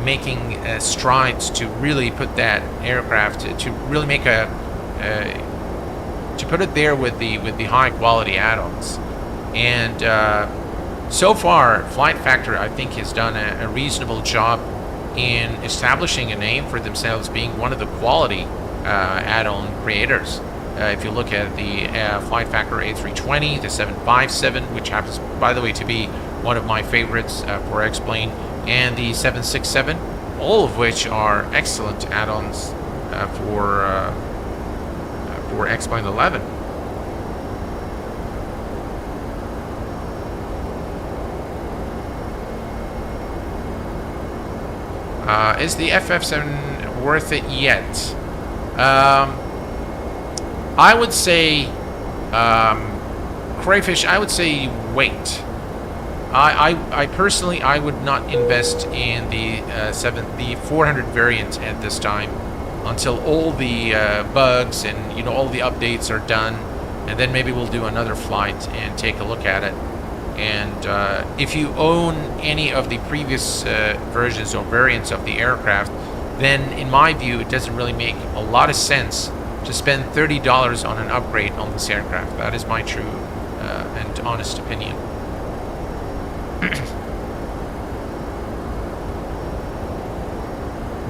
making strides to really put that aircraft to really make a to put it there with the high quality add-ons. And so far, Flight Factor, I think, has done a reasonable job in establishing a name for themselves, being one of the quality add-on creators. If you look at the Flight Factor A320, the 757, which happens, by the way, to be one of my favorites for xplane, and the 767, all of which are excellent add-ons for xplane 11. Is the FF7 worth it yet? I would say, Crayfish, I would say wait. I personally, I would not invest in the 400 variant at this time until all the bugs and all the updates are done, and then maybe we'll do another flight and take a look at it. And if you own any of the previous versions or variants of the aircraft, then in my view, it doesn't really make a lot of sense to spend $30 on an upgrade on this aircraft. That is my true and honest opinion.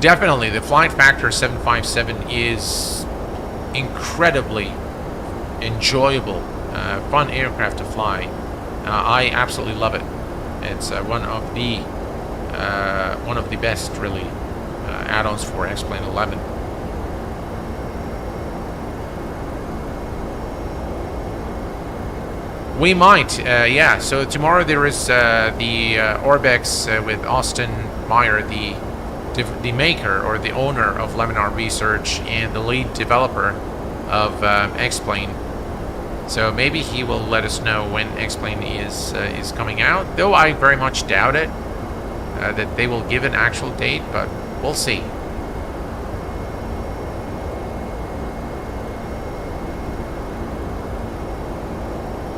Definitely, the Flight Factor 757 is incredibly enjoyable, fun aircraft to fly. I absolutely love it. It's one of the best, really, add-ons for xplane 11. We might, yeah. So tomorrow there is the Orbex with Austin Meyer, the maker or the owner of Laminar Research and the lead developer of xplane. So maybe he will let us know when xplane is coming out. Though I very much doubt it that they will give an actual date, but we'll see.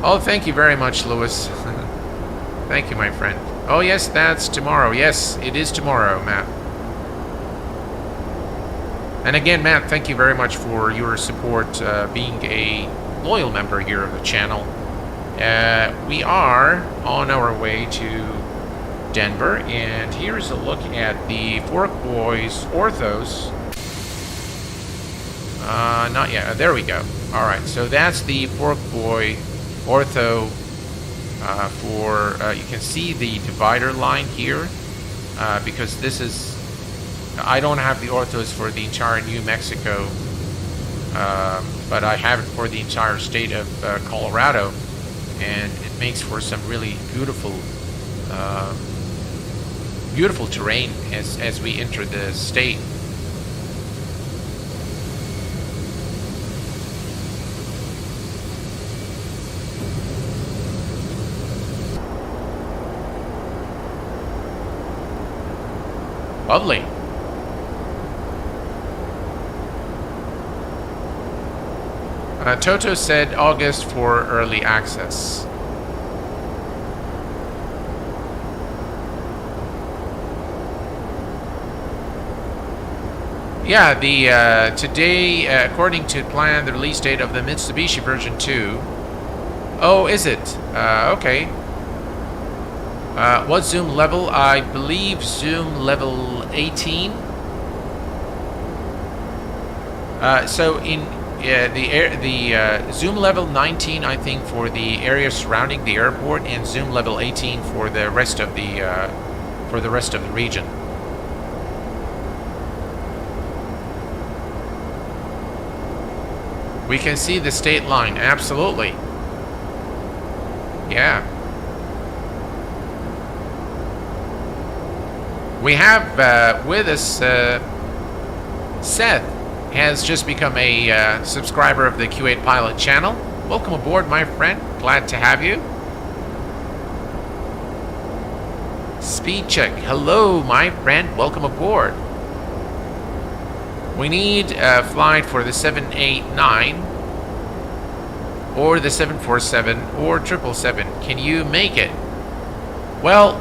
Oh, thank you very much, Lewis. Thank you, my friend. Oh, yes, that's tomorrow. Yes, it is tomorrow, Matt. And again, Matt, thank you very much for your support, being a loyal member here of the channel. We are on our way to Denver, and here's a look at the Fork Boys Orthos. Not yet. There we go. All right, so that's the Fork Boy Ortho you can see the divider line here, because this is, I don't have the orthos for the entire New Mexico, but I have it for the entire state of Colorado, and it makes for some really beautiful beautiful terrain as we enter the state. Lovely. Toto said August for early access. Yeah, the today, according to plan, the release date of the Mitsubishi version 2. Oh, is it? Okay. What zoom level? I believe zoom level 18. So in the zoom level 19, I think, for the area surrounding the airport, and zoom level 18 for the rest of the region. We can see the state line, absolutely. Yeah. We have with us Seth has just become a subscriber of the Q8 Pilot channel. Welcome aboard, my friend. Glad to have you. Speed check. Hello, my friend. Welcome aboard. We need a flight for the 789 or the 747 or 777. Can you make it? Well,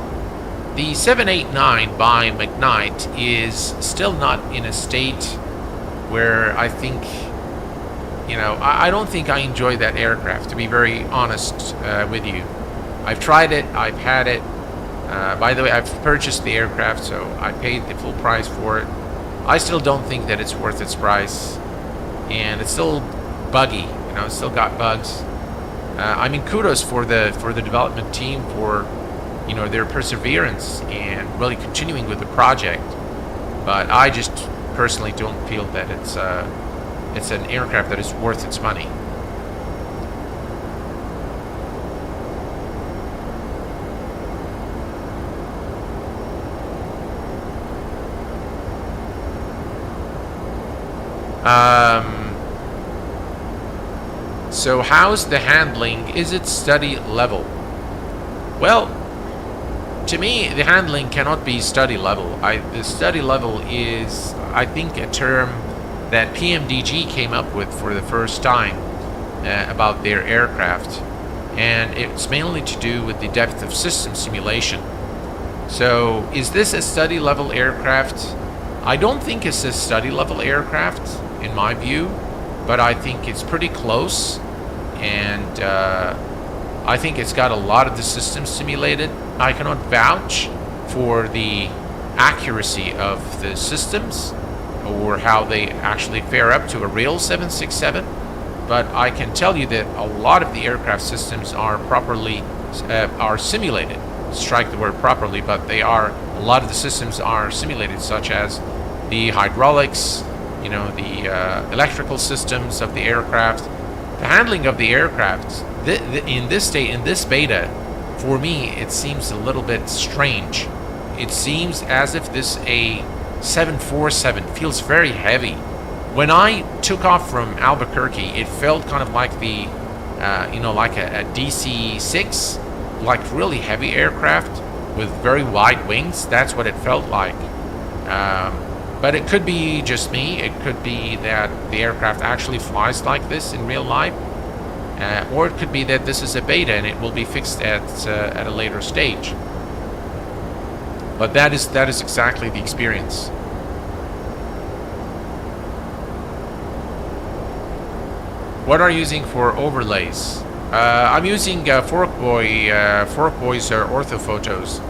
the 789 by McKnight is still not in a state where I think, you know, I don't think I enjoy that aircraft, to be very honest with you. I've tried it, I've had it. By the way, I've purchased the aircraft, so I paid the full price for it. I still don't think that it's worth its price, and it's still buggy. You know, it's still got bugs. I mean, kudos for the development team for, you know, their perseverance and really continuing with the project. But I just personally don't feel that it's an aircraft that is worth its money. So how's the handling? Is it study level? Well, to me, the handling cannot be study level. The study level is, I think, a term that PMDG came up with for the first time about their aircraft, and it's mainly to do with the depth of system simulation. So, is this a study level aircraft? I don't think it's a study level aircraft, in my view, but I think it's pretty close, and I think it's got a lot of the systems simulated. I cannot vouch for the accuracy of the systems or how they actually fare up to a real 767, but I can tell you that a lot of the aircraft systems are properly are simulated. Strike the word properly, but they are, a lot of the systems are simulated, such as the hydraulics, you know, the electrical systems of the aircraft, the handling of the aircraft. In this state, in this beta, for me, it seems a little bit strange. It seems as if this a 747 feels very heavy. When I took off from Albuquerque, it felt kind of like the, you know, like a DC-6, like really heavy aircraft with very wide wings. That's what it felt like. But it could be just me. It could be that the aircraft actually flies like this in real life. Or it could be that this is a beta and it will be fixed at a later stage. But that is exactly the experience. What are you using for overlays? I'm using Forkboy's orthophotos.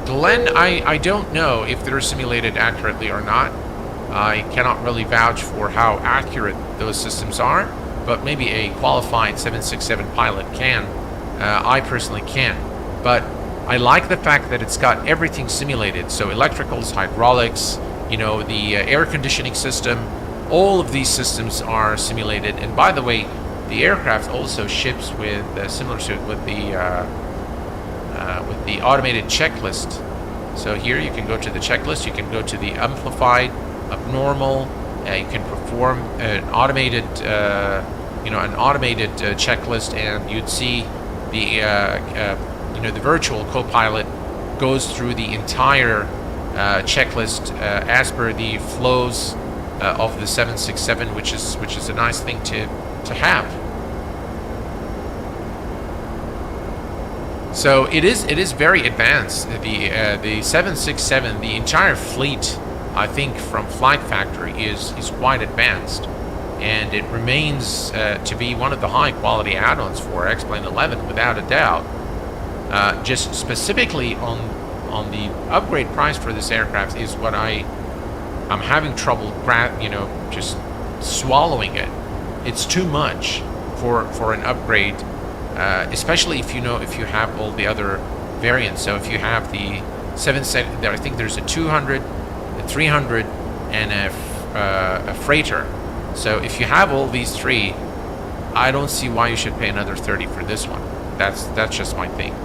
Glenn, I don't know if they're simulated accurately or not. I cannot really vouch for how accurate those systems are, but maybe a qualified 767 pilot can. I personally can. But I like the fact that it's got everything simulated. So electricals, hydraulics, you know, the air conditioning system, all of these systems are simulated. And by the way, the aircraft also ships with similar to with the automated checklist. So here you can go to the checklist. You can go to the amplified, abnormal. You can perform an automated, checklist, and you'd see the the virtual co-pilot goes through the entire checklist as per the flows of the 767, which is a nice thing to have. So it is very advanced. The 767, the entire fleet, I think, from Flight Factory is quite advanced, and it remains to be one of the high quality add-ons for X-Plane 11 without a doubt. Just specifically on the upgrade price for this aircraft is what I'm having trouble just swallowing it. It's too much for an upgrade. Especially if you have all the other variants. So if you have the 770, I think there's a 200, a 300, and a freighter. So if you have all these three, I don't see why you should pay another 30 for this one. That's just my thing.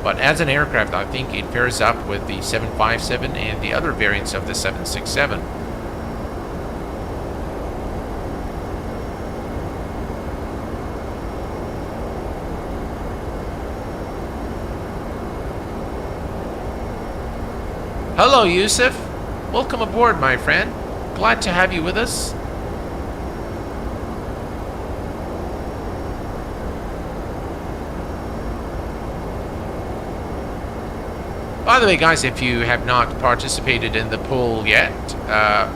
But as an aircraft, I think it pairs up with the 757 and the other variants of the 767. Hello, Yusuf. Welcome aboard, my friend. Glad to have you with us. By the way, guys, if you have not participated in the poll yet,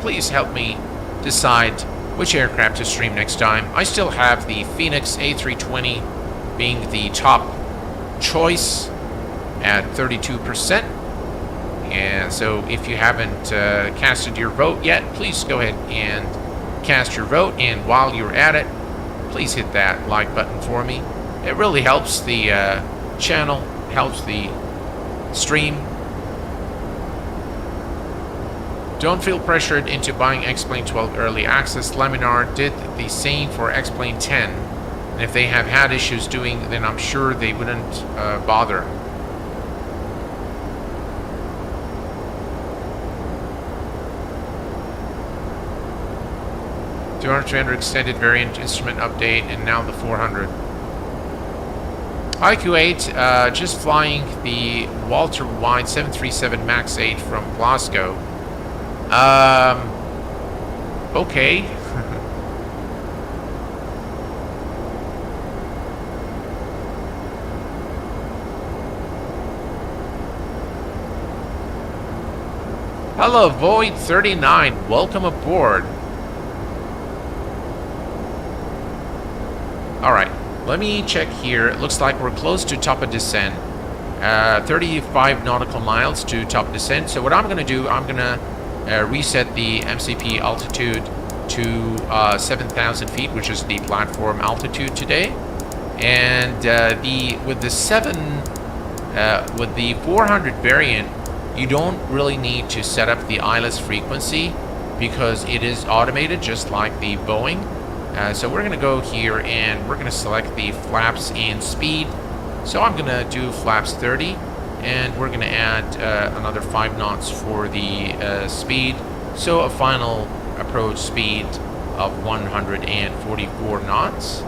please help me decide which aircraft to stream next time. I still have the Phoenix A320 being the top choice at 32%. And so if you haven't casted your vote yet, please go ahead and cast your vote. And while you're at it, please hit that like button for me. It really helps the channel, helps the stream. Don't feel pressured into buying X-Plane 12 early access. Laminar did the same for X-Plane 10. And if they have had issues doing, then I'm sure they wouldn't bother. $200 extended variant instrument update, and now the 400. IQ8, just flying the Walter White 737 MAX 8 from Glasgow. Okay. Hello, Void 39. Welcome aboard. Alright, let me check here. It looks like we're close to top of descent. 35 nautical miles to top of descent. So what I'm going to do, I'm going to reset the MCP altitude to 7,000 feet, which is the platform altitude today. And with the 400 variant, you don't really need to set up the ILS frequency because it is automated just like the Boeing. So we're going to go here and we're going to select the flaps and speed. So I'm going to do flaps 30 and we're going to add another 5 knots for the speed. So a final approach speed of 144 knots.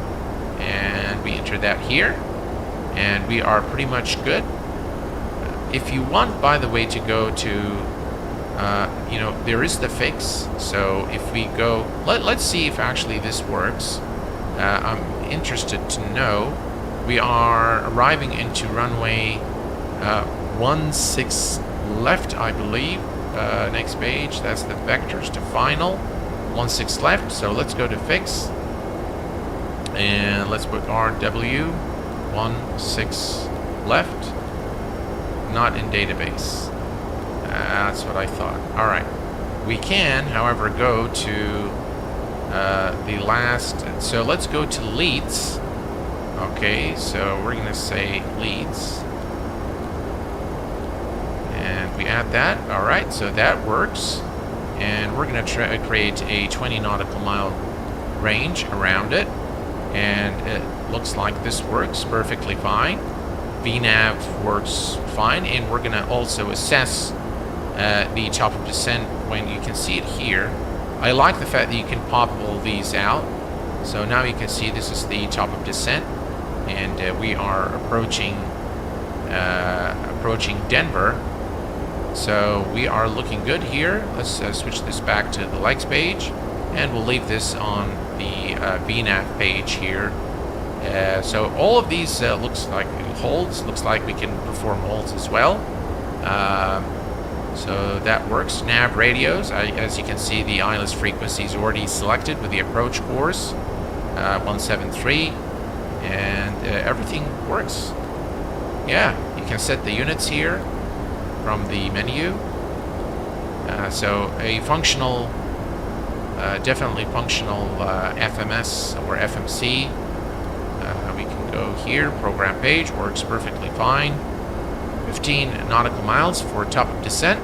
And we enter that here. And we are pretty much good. If you want, by the way, to go to there is the fix. So if we go, let's see if actually this works. I'm interested to know. We are arriving into runway 16 left, I believe. Next page, that's the vectors to final. 16 left, so let's go to fix. And let's put RW 16 left. Not in database. That's what I thought. Alright. We can, however, go to the last. So let's go to leads. Okay, so we're going to say leads. And we add that. Alright, so that works. And we're going to create a 20 nautical mile range around it. And it looks like this works perfectly fine. VNAV works fine. And we're going to also assess the top of descent when you can see it here. I like the fact that you can pop all these out. So now you can see this is the top of descent. And we are approaching Denver. So we are looking good here. Let's switch this back to the legs page, and we'll leave this on the VNAV page here. So all of these looks like holds. Looks like we can perform holds as well. So that works. Nav radios. As you can see, the ILS frequency is already selected with the approach course 173, and everything works. Yeah, you can set the units here from the menu. So a functional, definitely functional FMS or FMC. We can go here, program page, works perfectly fine. 15 nautical miles for top of descent.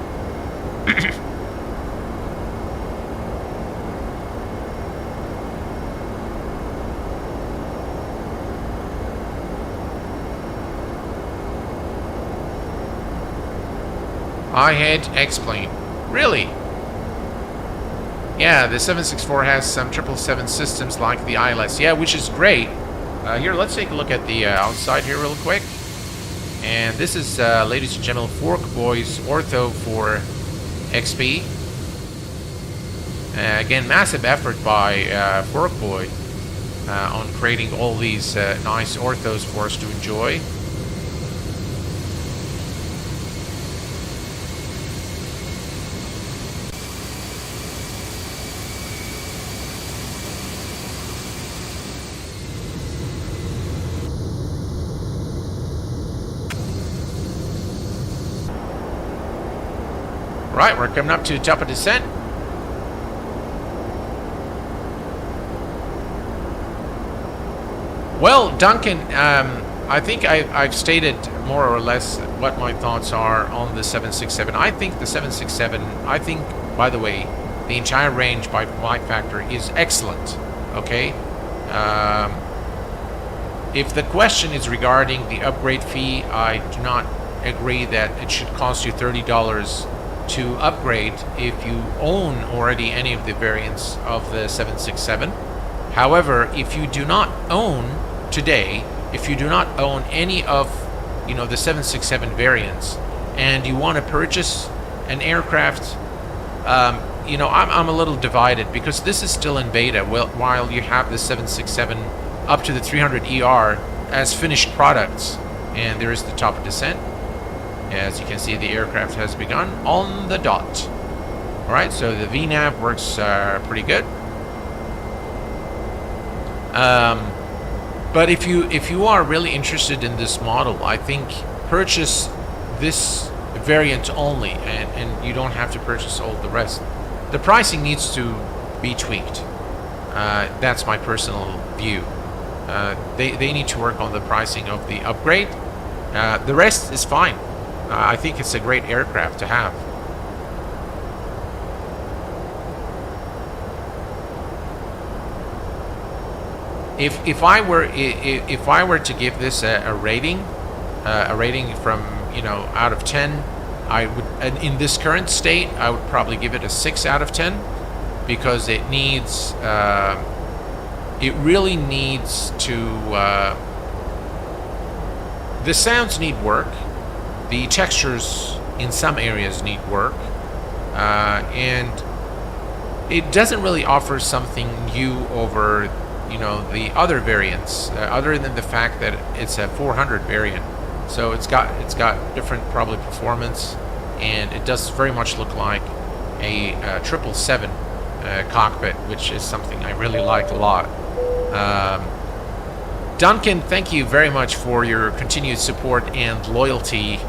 I had X-plane. Really? Yeah, the 764 has some 777 systems like the ILS. Yeah, which is great. Here, let's take a look at the outside here real quick. And this is, ladies and gentlemen, Fork Boys Ortho for XP. Again, massive effort by Fork Boy on creating all these nice orthos for us to enjoy. Right, we're coming up to the top of descent. Well, Duncan, I think I've stated more or less what my thoughts are on the 767. I think the 767, by the way, the entire range by flight factor is excellent, okay? If the question is regarding the upgrade fee, I do not agree that it should cost you $30 to upgrade if you own already any of the variants of the 767. However, if you do not own today, if you do not own any of, the 767 variants, and you want to purchase an aircraft, I'm a little divided because this is still in beta. While you have the 767 up to the 300ER as finished products, and there is the top of descent. As you can see, the aircraft has begun on the dot. Alright, so the VNAV works pretty good. But if you are really interested in this model, I think purchase this variant only, and you don't have to purchase all the rest. The pricing needs to be tweaked. That's my personal view. They need to work on the pricing of the upgrade. The rest is fine. I think it's a great aircraft to have. If I were to give this a rating from out of 10, I would, in this current state, I would probably give it a 6 out of 10 because it needs it really needs to the sounds need work. The textures in some areas need work, and it doesn't really offer something new over, the other variants, other than the fact that it's a 400 variant. So it's got different probably performance, and it does very much look like a 777 cockpit, which is something I really like a lot. Duncan, thank you very much for your continued support and loyalty.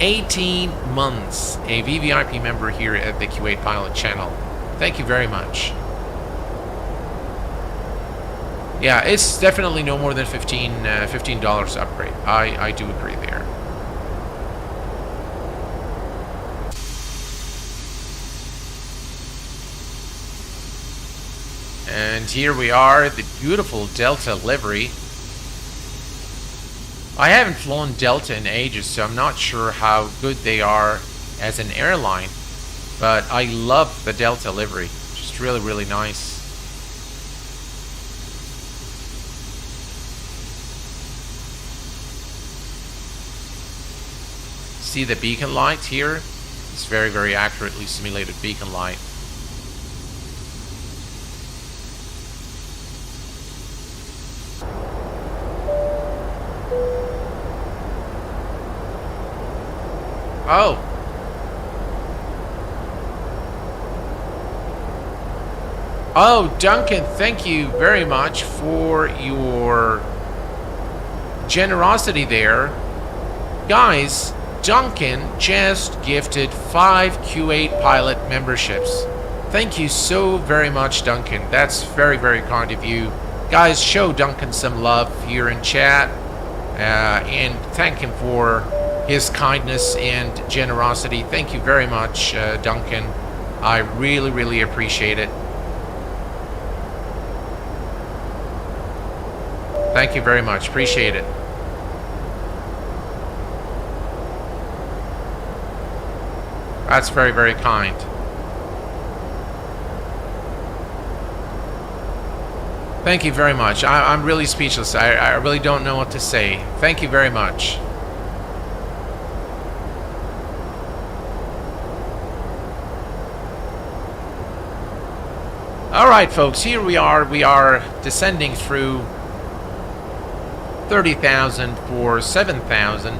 18 months, a VVIP member here at the Kuwait Pilot channel. Thank you very much. Yeah, it's definitely no more than $15 upgrade. I do agree there. And here we are, the beautiful Delta livery. I haven't flown Delta in ages, so I'm not sure how good they are as an airline, but I love the Delta livery. Just really, really nice. See the beacon light here? It's very, very accurately simulated beacon light. Oh. Oh, Duncan, thank you very much for your generosity there. Guys, Duncan just gifted 5 Q8 pilot memberships. Thank you so very much, Duncan. That's very, very kind of you. Guys, show Duncan some love here in chat. And thank him for his kindness and generosity. Thank you very much, Duncan. I really, really appreciate it. Thank you very much. Appreciate it. That's very, very kind. Thank you very much. I'm really speechless. I really don't know what to say. Thank you very much. All right, folks, here we are. We are descending through 30,000 for 7,000.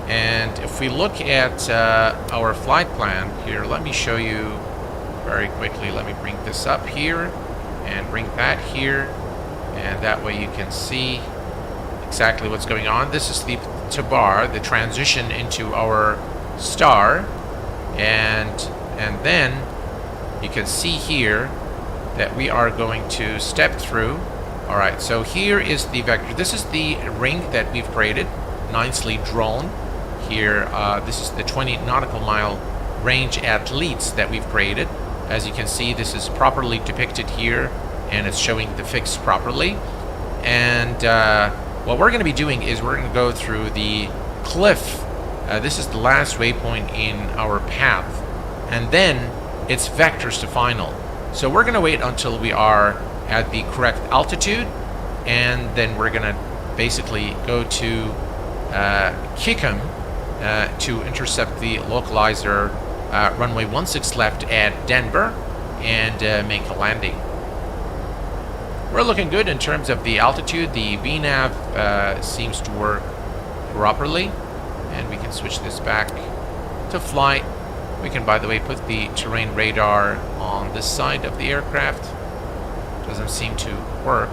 And if we look at our flight plan here, let me show you very quickly. Let me bring this up here and bring that here. And that way you can see exactly what's going on. This is the Tabar, the transition into our star. And then you can see here that we are going to step through. All right, so here is the vector. This is the ring that we've created, nicely drawn here. This is the 20 nautical mile range at least that we've created. As you can see, this is properly depicted here, and it's showing the fix properly. And what we're going to be doing is we're going to go through the cliff. This is the last waypoint in our path, and then it's vectors to final. So we're going to wait until we are at the correct altitude, and then we're going to basically go to Kickham to intercept the localizer runway 16 left at Denver and make a landing. We're looking good in terms of the altitude. The VNAV seems to work properly, and we can switch this back to flight. We can, by the way, put the terrain radar on this side of the aircraft. Doesn't seem to work.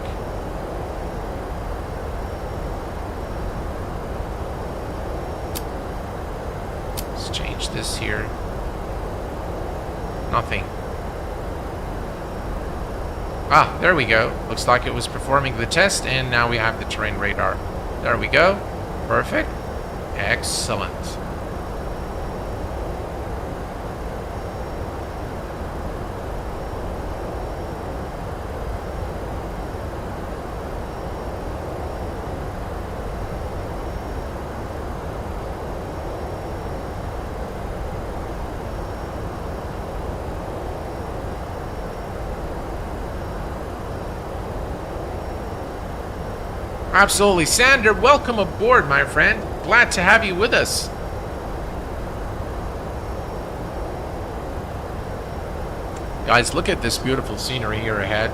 Let's change this here. Nothing. Ah, there we go. Looks like it was performing the test, and now we have the terrain radar. There we go. Perfect. Excellent. Absolutely. Sander, welcome aboard, my friend. Glad to have you with us. Guys, look at this beautiful scenery here ahead.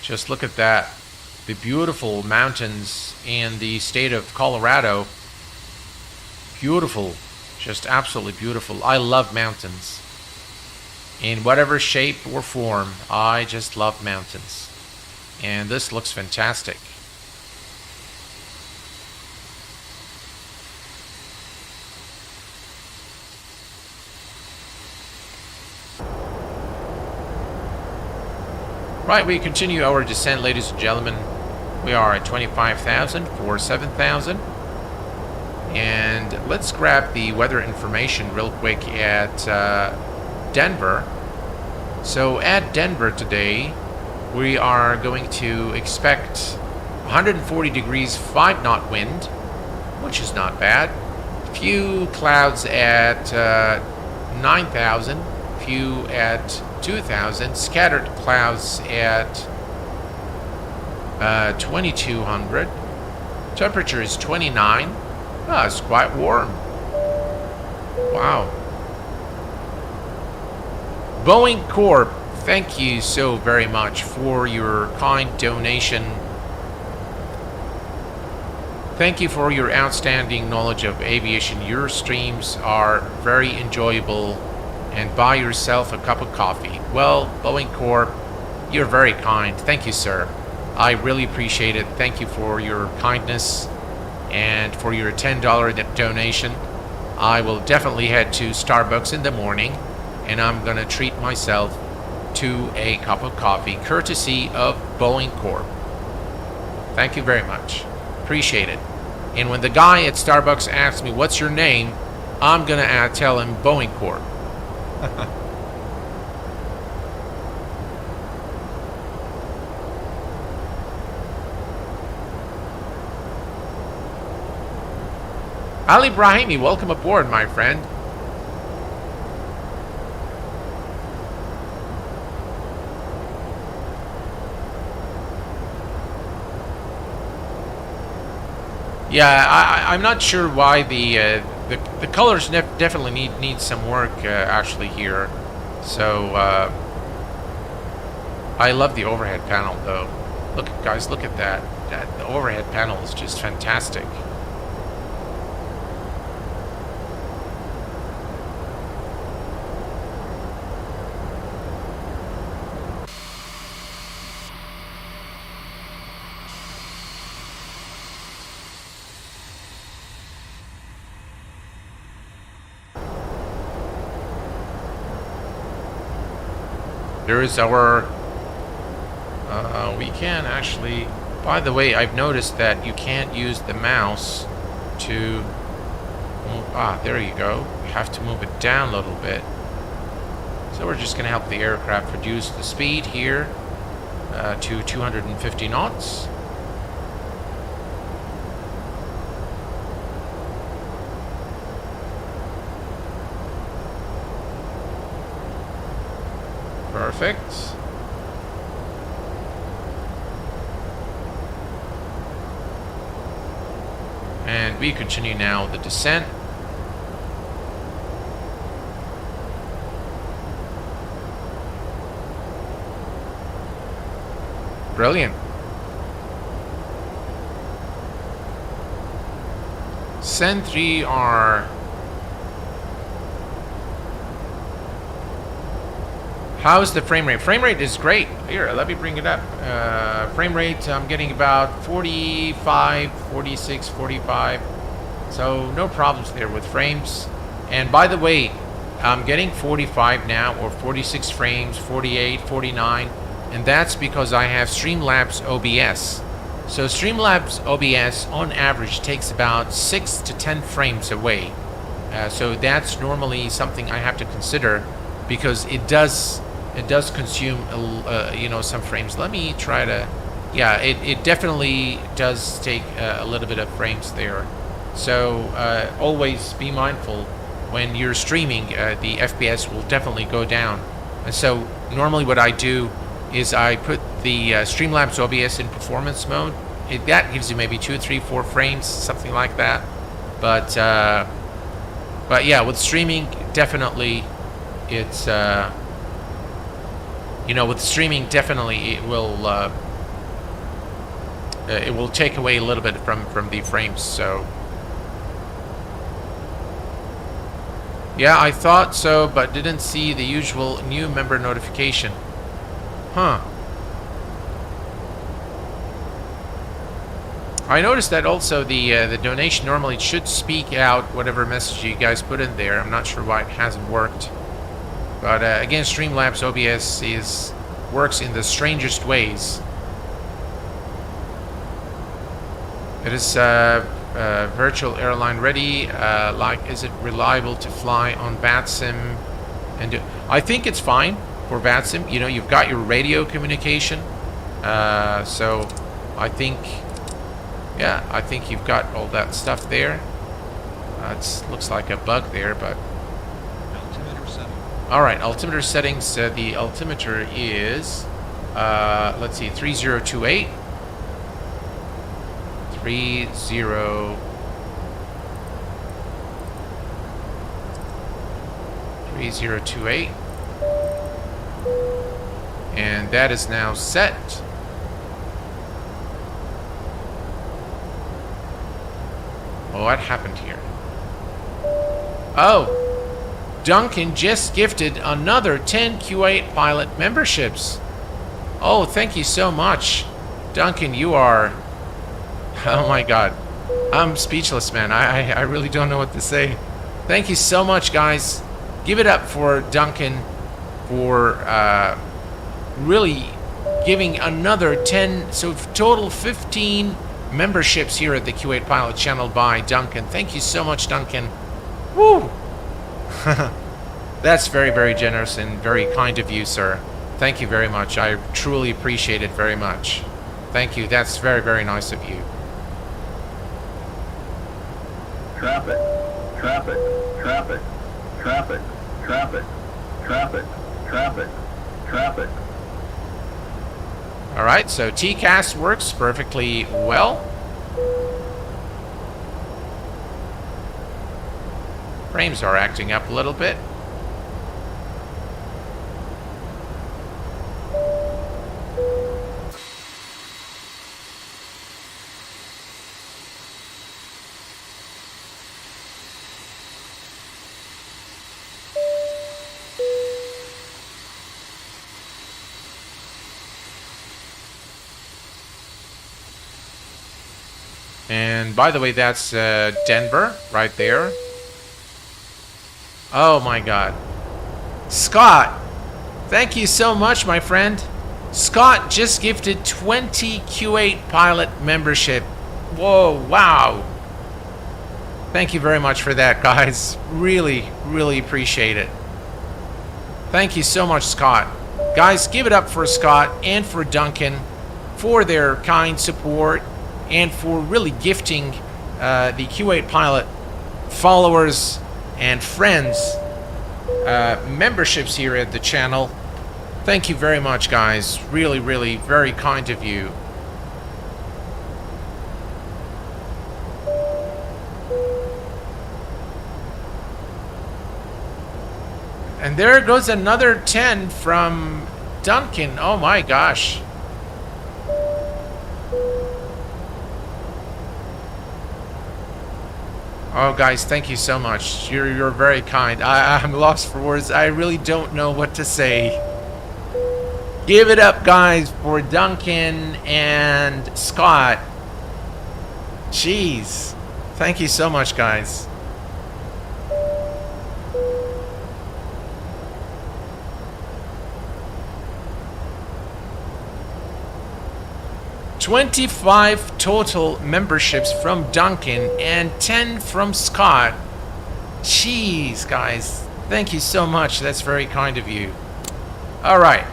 Just look at that. The beautiful mountains in the state of Colorado. Beautiful. Just absolutely beautiful. I love mountains. In whatever shape or form, I just love mountains. And this looks fantastic. Right, we continue our descent, ladies and gentlemen. We are at 25,000 for 7,000. And let's grab the weather information real quick at Denver. So at Denver today, we are going to expect 140 degrees, 5-knot wind, which is not bad. Few clouds at 9,000, few at 2,000, scattered clouds at 2,200. Temperature is 29. Oh, it's quite warm. Wow. Boeing Corp, thank you so very much for your kind donation. Thank you for your outstanding knowledge of aviation. Your streams are very enjoyable, and buy yourself a cup of coffee. Well, Boeing Corp, you're very kind. Thank you, sir. I really appreciate it. Thank you for your kindness and for your $10 donation. I will definitely head to Starbucks in the morning, and I'm going to treat myself to a cup of coffee, courtesy of Boeing Corp. Thank you very much. Appreciate it. And when the guy at Starbucks asks me, what's your name? I'm going to tell him Boeing Corp. Ali Brahimi, welcome aboard, my friend. Yeah, I'm not sure why the colors definitely need some work actually here. So I love the overhead panel though. Look, guys, look at that. The overhead panel is just fantastic. There is our, we can actually, by the way, I've noticed that you can't use the mouse to move, there you go. You have to move it down a little bit. So we're just going to help the aircraft reduce the speed here to 250 knots. Perfect. And we continue now the descent. Brilliant. Send 3R. How's the frame rate? Frame rate is great. Here, let me bring it up. Frame rate, I'm getting about 45, 46, 45. So no problems there with frames. And by the way, I'm getting 45 now, or 46 frames, 48, 49. And that's because I have Streamlabs OBS. So Streamlabs OBS on average takes about 6 to 10 frames away. So that's normally something I have to consider, because it does consume some frames. Let me try to, yeah, it definitely does take a little bit of frames there. So always be mindful when you're streaming. The FPS will definitely go down. And so normally what I do is I put the Streamlabs OBS in performance mode. That gives you maybe 2, 3, 4 frames, something like that. But yeah, with streaming, definitely it's with streaming, definitely it will take away a little bit from the frames. So yeah, I thought so, but didn't see the usual new member notification. Huh. I noticed that also the donation normally should speak out whatever message you guys put in there. I'm not sure why it hasn't worked. But again, Streamlabs OBS works in the strangest ways. It is virtual airline ready. Is it reliable to fly on VATSIM? And I think it's fine for VATSIM. You've got your radio communication. So I think you've got all that stuff there. It looks like a bug there, but. All right, altimeter settings. The altimeter is, let's see, 3028. 30. 3028. And that is now set. Oh, what happened here? Oh, Duncan just gifted another 10 Q8 pilot memberships. Oh, thank you so much. Duncan, you are... Oh my god. I'm speechless, man. I really don't know what to say. Thank you so much, guys. Give it up for Duncan for really giving another 10, so total 15 memberships here at the Q8 Pilot channel by Duncan. Thank you so much, Duncan. Woo! That's very, very generous and very kind of you, sir. Thank you very much. I truly appreciate it very much. Thank you. That's very, very nice of you. Traffic, traffic, traffic, traffic, traffic, traffic, traffic, traffic. All right, so TCAS works perfectly well. Frames are acting up a little bit. And by the way, that's Denver right there. Oh my god. Scott, thank you so much, my friend. Scott just gifted 20 Q8 pilot membership. Whoa, wow. Thank you very much for that, guys. Really, really appreciate it. Thank you so much, Scott. Guys, give it up for Scott and for Duncan for their kind support and for really gifting the Q8 Pilot followers and friends memberships here at the channel. Thank you very much, guys. Really, really very kind of you. And there goes another 10 from Duncan. Oh my gosh. Oh, guys, thank you so much. You're very kind. I'm lost for words. I really don't know what to say. Give it up, guys, for Duncan and Scott. Jeez. Thank you so much, guys. $25 total memberships from Duncan and 10 from Scott. Jeez, guys. Thank you so much. That's very kind of you. All right.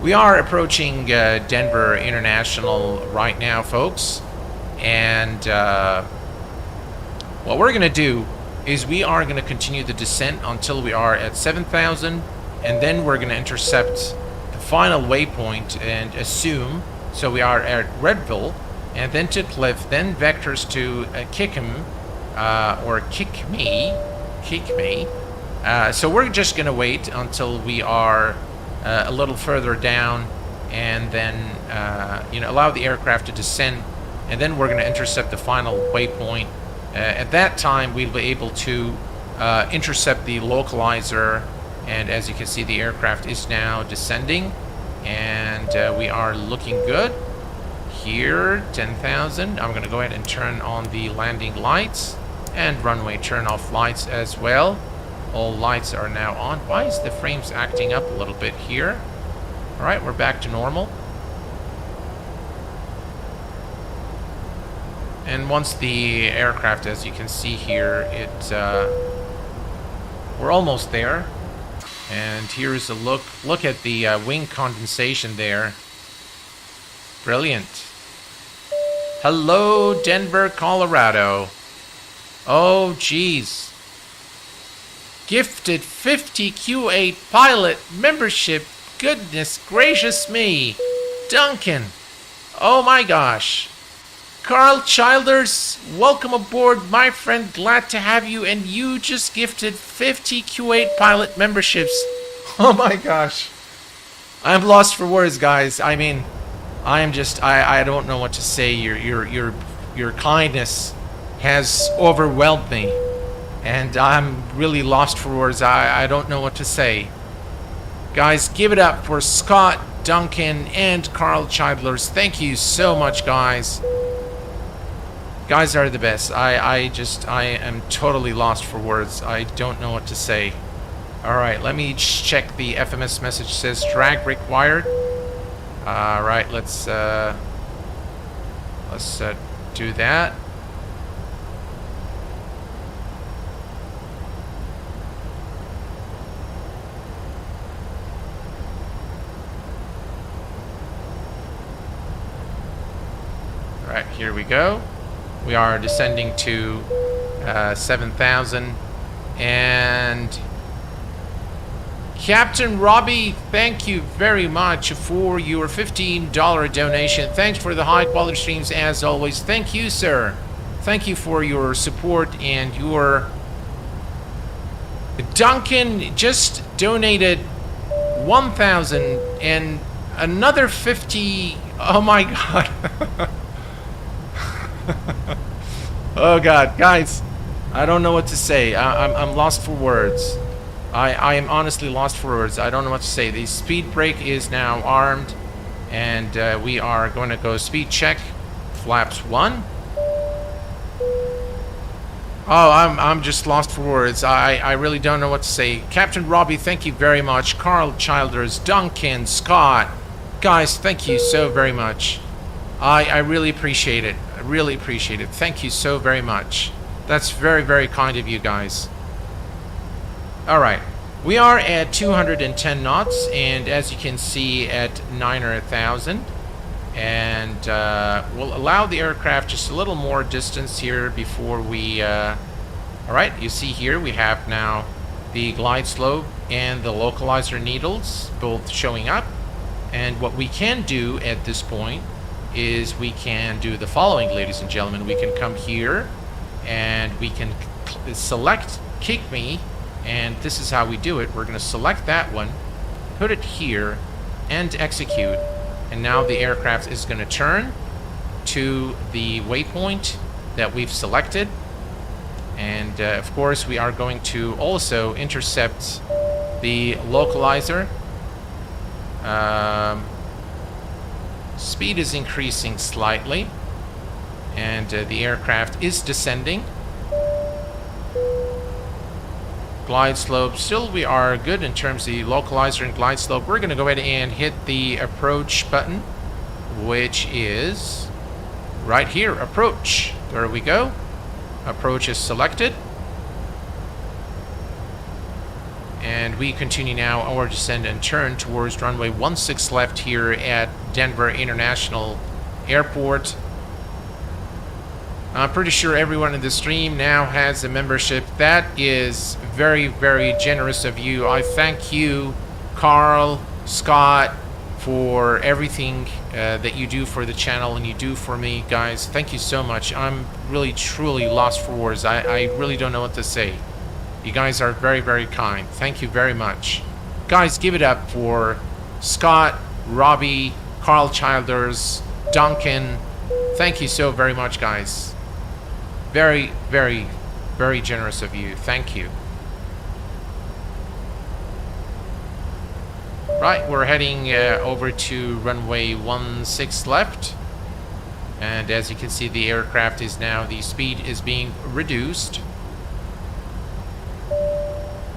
We are approaching Denver International right now, folks. And what we're going to do is we are going to continue the descent until we are at 7,000. And then we're going to intercept the final waypoint and assume... So we are at Redville, and then to Cliff, then vectors to Kickham, or Kick Me. So we're just going to wait until we are a little further down, and then allow the aircraft to descend, and then we're going to intercept the final waypoint. At that time, we'll be able to intercept the localizer, and as you can see, the aircraft is now descending. And we are looking good. Here, 10,000. I'm going to go ahead and turn on the landing lights and runway turn off lights as well. All lights are now on. Why is the frames acting up a little bit here? All right, we're back to normal. And once the aircraft, as you can see here, we're almost there. And here's a look at the wing condensation there. Brilliant. Hello, Denver, Colorado. Oh, geez. Gifted 50 Q8 pilot membership. Goodness gracious me. Duncan. Oh my gosh. Carl Childers, welcome aboard, my friend. Glad to have you. And you just gifted 50 Q8 pilot memberships. Oh my gosh. I'm lost for words, guys. I mean, I don't know what to say. Your kindness has overwhelmed me, and I'm really lost for words. I don't know what to say. Guys, give it up for Scott, Duncan, and Carl Childers. Thank you so much, guys. Guys are the best. I am totally lost for words. I don't know what to say. Alright, let me check the FMS message. It says drag required. Alright, let's do that. Alright, here we go. We are descending to 7,000. And Captain Robbie, thank you very much for your $15 donation. Thanks for the high quality streams as always. Thank you, sir. Thank you for your support and your... Duncan just donated 1,000 and another 50. Oh my god. Oh god, guys, I don't know what to say. I'm lost for words. I am honestly lost for words. I don't know what to say. The speed brake is now armed, and we are going to go speed check. Flaps 1. Oh, I'm just lost for words. I really don't know what to say. Captain Robbie, thank you very much. Carl Childers, Duncan, Scott. Guys, thank you so very much. I really appreciate it. I really appreciate it. Thank you so very much. That's very, very kind of you guys. Alright, we are at 210 knots, and as you can see at 9,000, and we'll allow the aircraft just a little more distance here before we alright, you see here we have now the glide slope and the localizer needles both showing up, and what we can do at this point is we can do the following, ladies and gentlemen. We can come here and we can select kick me. And this is how we do it. We're going to select that one, put it here, and execute. And now the aircraft is going to turn to the waypoint that we've selected. And of course, we are going to also intercept the localizer. Speed is increasing slightly, and the aircraft is descending. Glide slope, still we are good in terms of the localizer and glide slope. We're going to go ahead and hit the approach button, which is right here, approach. There we go. Approach is selected. And we continue now our descent and turn towards runway 16 left here at Denver International Airport. I'm pretty sure everyone in the stream now has a membership. That is very, very generous of you. I thank you, Carl, Scott, for everything that you do for the channel and you do for me, guys. Thank you so much. I'm really, truly lost for words. I really don't know what to say. You guys are very, very kind. Thank you very much. Guys, give it up for Scott, Robbie, Carl Childers, Duncan. Thank you so very much, guys. Very, very, very generous of you. Thank you. Right, we're heading over to runway 16 left. And as you can see, the aircraft is now, the speed is being reduced.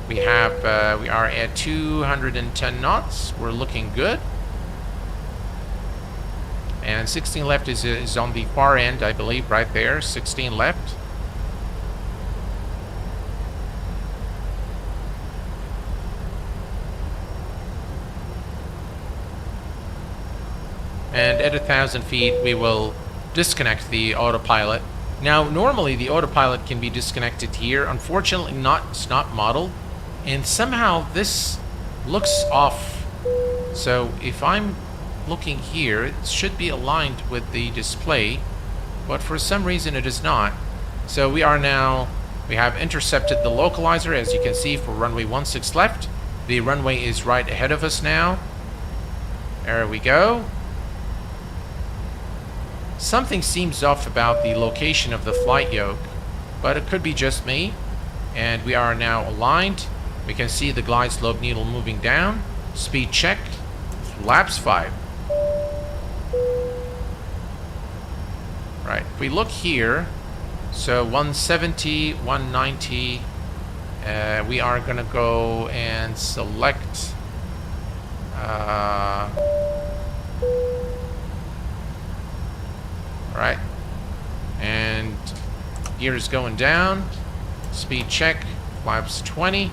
We are at 210 knots. We're looking good. And 16 left is on the far end, I believe, right there. 16 left. And at 1,000 feet, we will disconnect the autopilot. Now, normally the autopilot can be disconnected here. Unfortunately, it's not modeled. And somehow this looks off. So if I'm looking here, it should be aligned with the display. but for some reason it is not. So we have intercepted the localizer, as you can see, for runway 16 left. The runway is right ahead of us now. There we go. Something seems off about the location of the flight yoke, but it could be just me. And we are now aligned. We can see the glide slope needle moving down. Speed check. Flaps 5. Right, if we look here, so 170, 190, we are going to go and select right, and gears going down, speed check, flaps 20.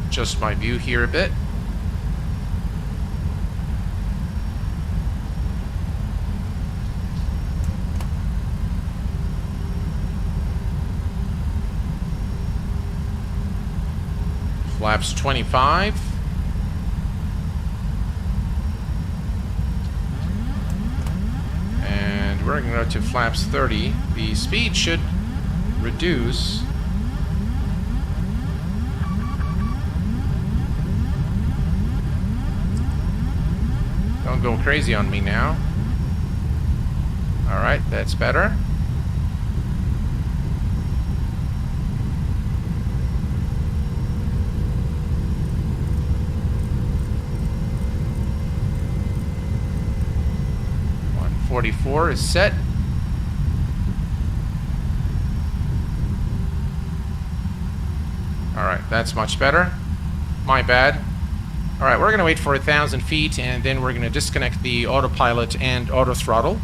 Adjust my view here a bit. Flaps 25. And we're going to go to flaps 30. The speed should reduce. Don't go crazy on me now. Alright, that's better. .144 is set. Alright, that's much better. My bad. Alright, we're going to wait for 1,000 feet, and then we're going to disconnect the autopilot and auto throttle.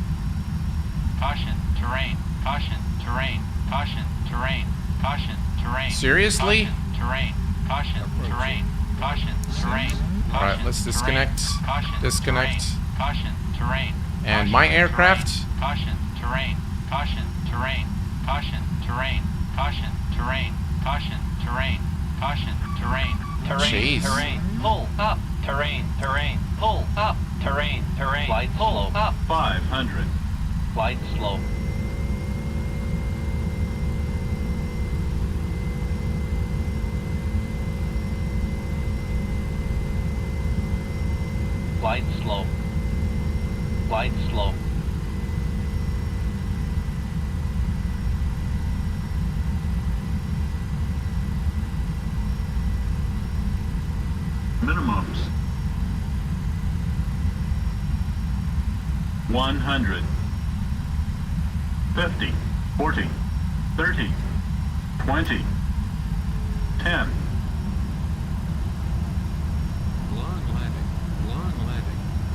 Caution, terrain, caution, terrain, caution, terrain, caution, terrain. Seriously? Caution, terrain, caution, terrain, caution, terrain. Alright, let's disconnect, disconnect. Caution, terrain. And my aircraft. Caution, terrain, caution, terrain, caution, terrain, caution, terrain, caution, terrain, caution, terrain. Jeez. Terrain, pull up, terrain, terrain, pull up, terrain, terrain, flight pull up, 500. flight slope. Flight slope. Flight slope. Minimums. 100. 50. 40. 30. 20. 10. Long landing,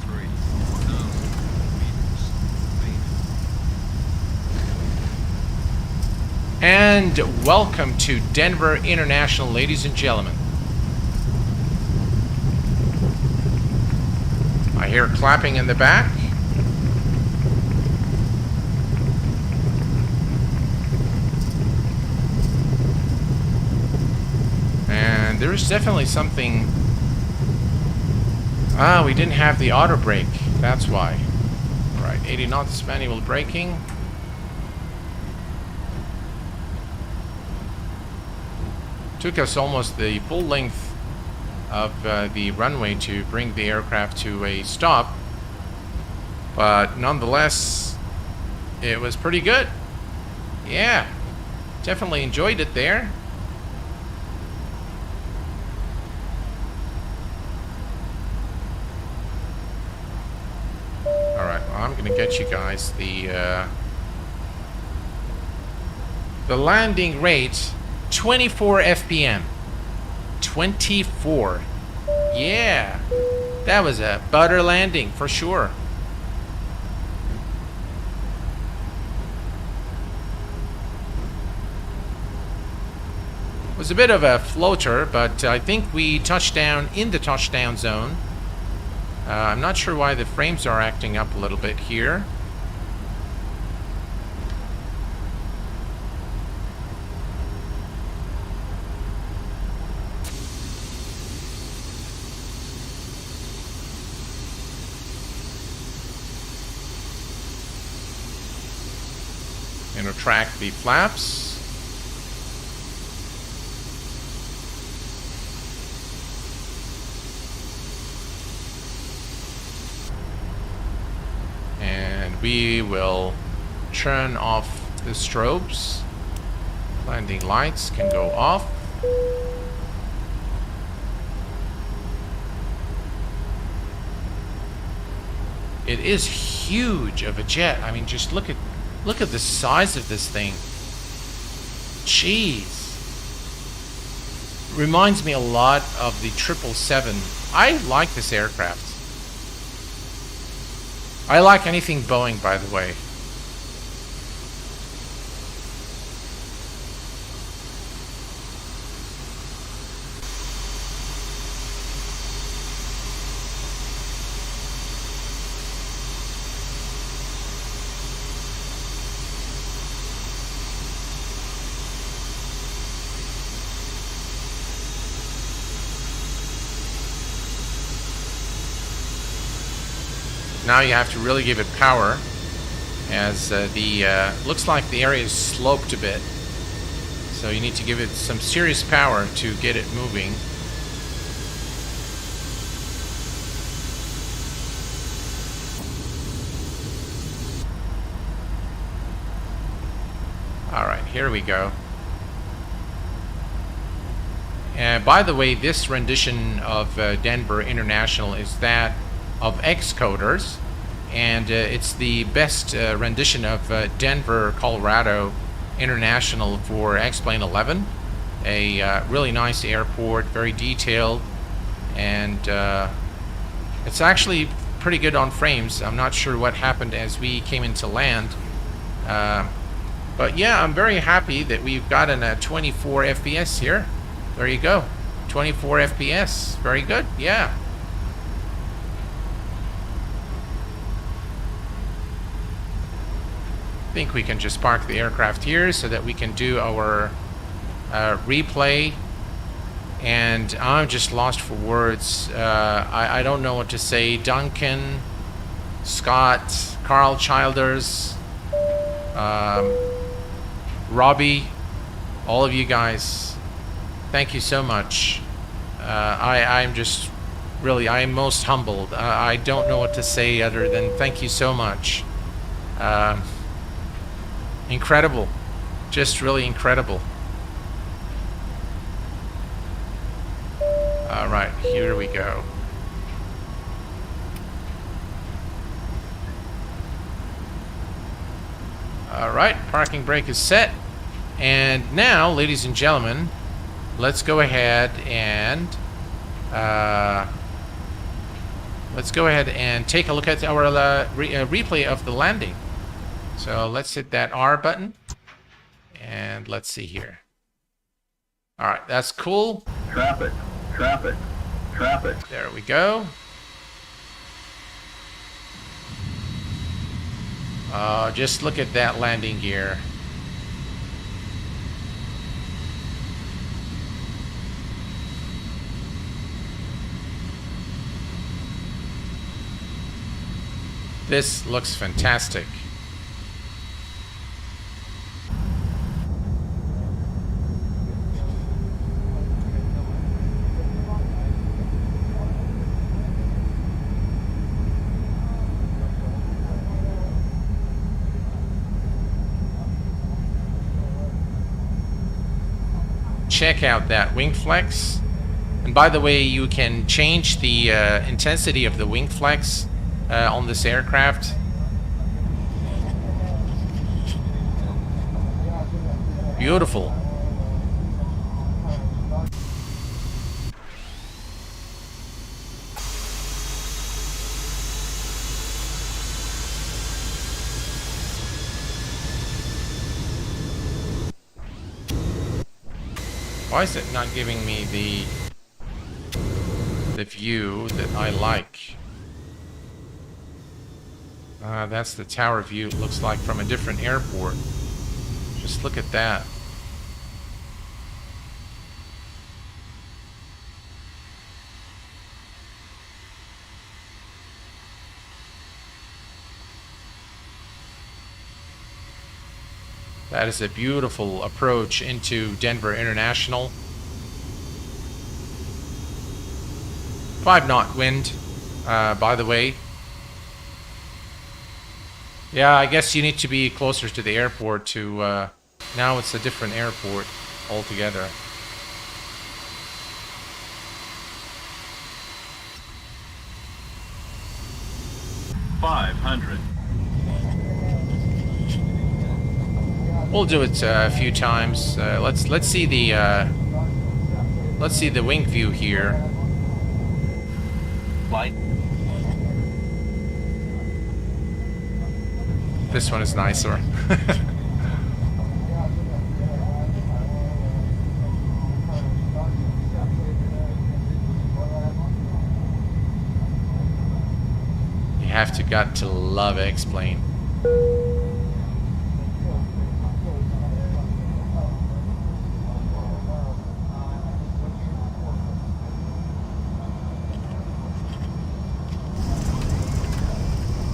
3,000 meters. Main. And welcome to Denver International, ladies and gentlemen. I hear clapping in the back. And there's definitely something. Ah, we didn't have the auto brake. That's why. All right, 80 knots manual braking. Took us almost the full length of the runway to bring the aircraft to a stop, but nonetheless it was pretty good. Yeah, definitely enjoyed it there. Alright, well, I'm gonna get you guys the landing rate, 24 FPM. 24. Yeah, that was a butter landing for sure. was a bit of a floater, but I think we touched down in the touchdown zone. I'm not sure why the frames are acting up a little bit here. And retract the flaps. And we will turn off the strobes. Landing lights can go off. It is huge of a jet. I mean, just look at the size of this thing. Jeez. Reminds me a lot of the 777. I like this aircraft. I like anything Boeing, by the way. Now you have to really give it power, as looks like the area is sloped a bit. So you need to give it some serious power to get it moving. All right, here we go. And by the way, this rendition of Denver International is that of Xcoders, and it's the best rendition of Denver, Colorado International for X-Plane 11. A really nice airport, very detailed, and it's actually pretty good on frames. I'm not sure what happened as we came into land, but yeah, I'm very happy that we've gotten a 24 FPS here. There you go, 24 FPS, very good, yeah. I think we can just park the aircraft here so that we can do our replay. And I'm just lost for words. I don't know what to say. Duncan, Scott, Carl Childers, Robbie, all of you guys, thank you so much. I'm just really, I'm most humbled. I don't know what to say other than thank you so much. Incredible, just really incredible. All right, here we go. All right, parking brake is set. And now, ladies and gentlemen, let's go ahead and take a look at our replay of the landing. So let's hit that R button, and let's see here. All right, that's cool. Traffic, traffic, traffic. There we go. Just look at that landing gear. This looks fantastic. Check out that wing flex. And by the way, you can change the intensity of the wing flex on this aircraft. Beautiful. Why is it not giving me the view that I like? That's the tower view, it looks like, from a different airport. Just look at that. That is a beautiful approach into Denver International. 5-knot wind, by the way. Yeah, I guess you need to be closer to the airport to... now it's a different airport altogether. We'll do it a few times. Let's see the wing view here. Flight. This one is nicer. You have got to love xplane.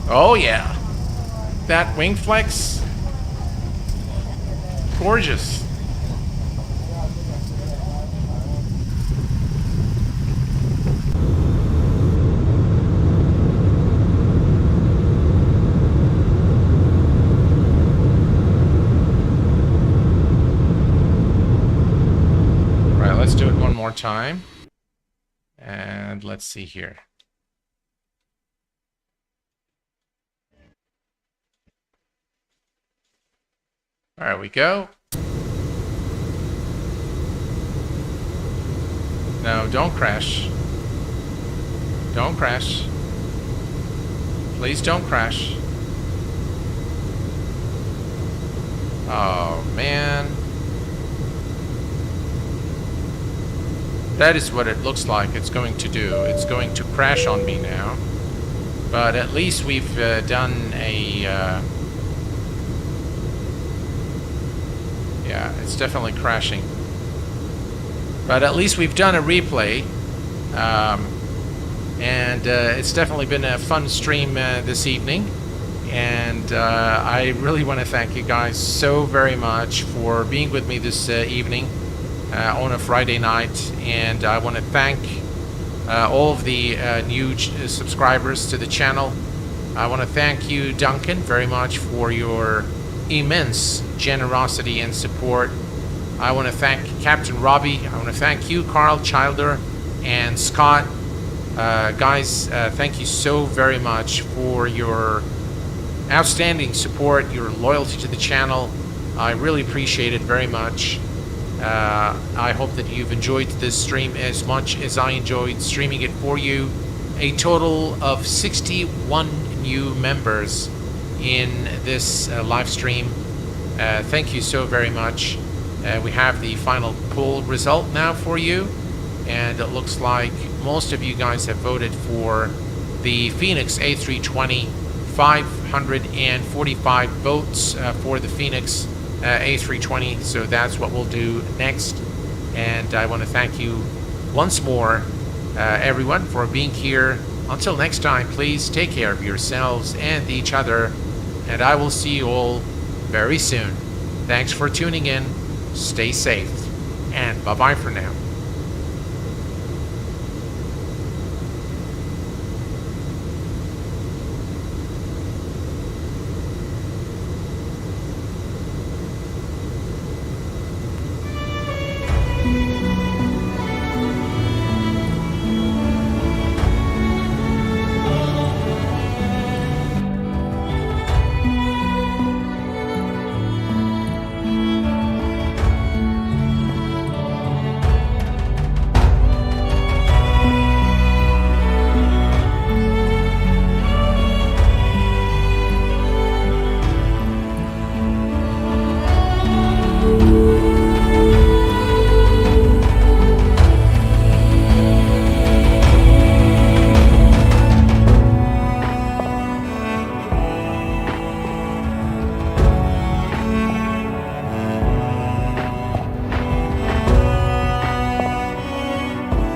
Oh yeah, that wing flex, gorgeous. Right, let's do it one more time, and let's see here. There we go. No, don't crash. Don't crash. Please don't crash. Oh, man. That is what it looks like it's going to do. It's going to crash on me now. But at least we've done a... yeah, it's definitely crashing. But at least we've done a replay. And it's definitely been a fun stream this evening. And I really want to thank you guys so very much for being with me this evening on a Friday night. And I want to thank all of the new subscribers to the channel. I want to thank you, Duncan, very much for your immense generosity and support. I want to thank Captain Robbie. I want to thank you, Carl Childer and Scott. Guys, thank you so very much for your outstanding support, your loyalty to the channel. I really appreciate it very much. I hope that you've enjoyed this stream as much as I enjoyed streaming it for you. A total of 61 new members in this live stream. Thank you so very much. We have the final poll result now for you, and it looks like most of you guys have voted for the Phoenix A320. 545 votes for the Phoenix A320, so that's what we'll do next. And I want to thank you once more, everyone, for being here. Until next time, please take care of yourselves and each other, and I will see you all very soon. Thanks for tuning in, stay safe, and bye-bye for now.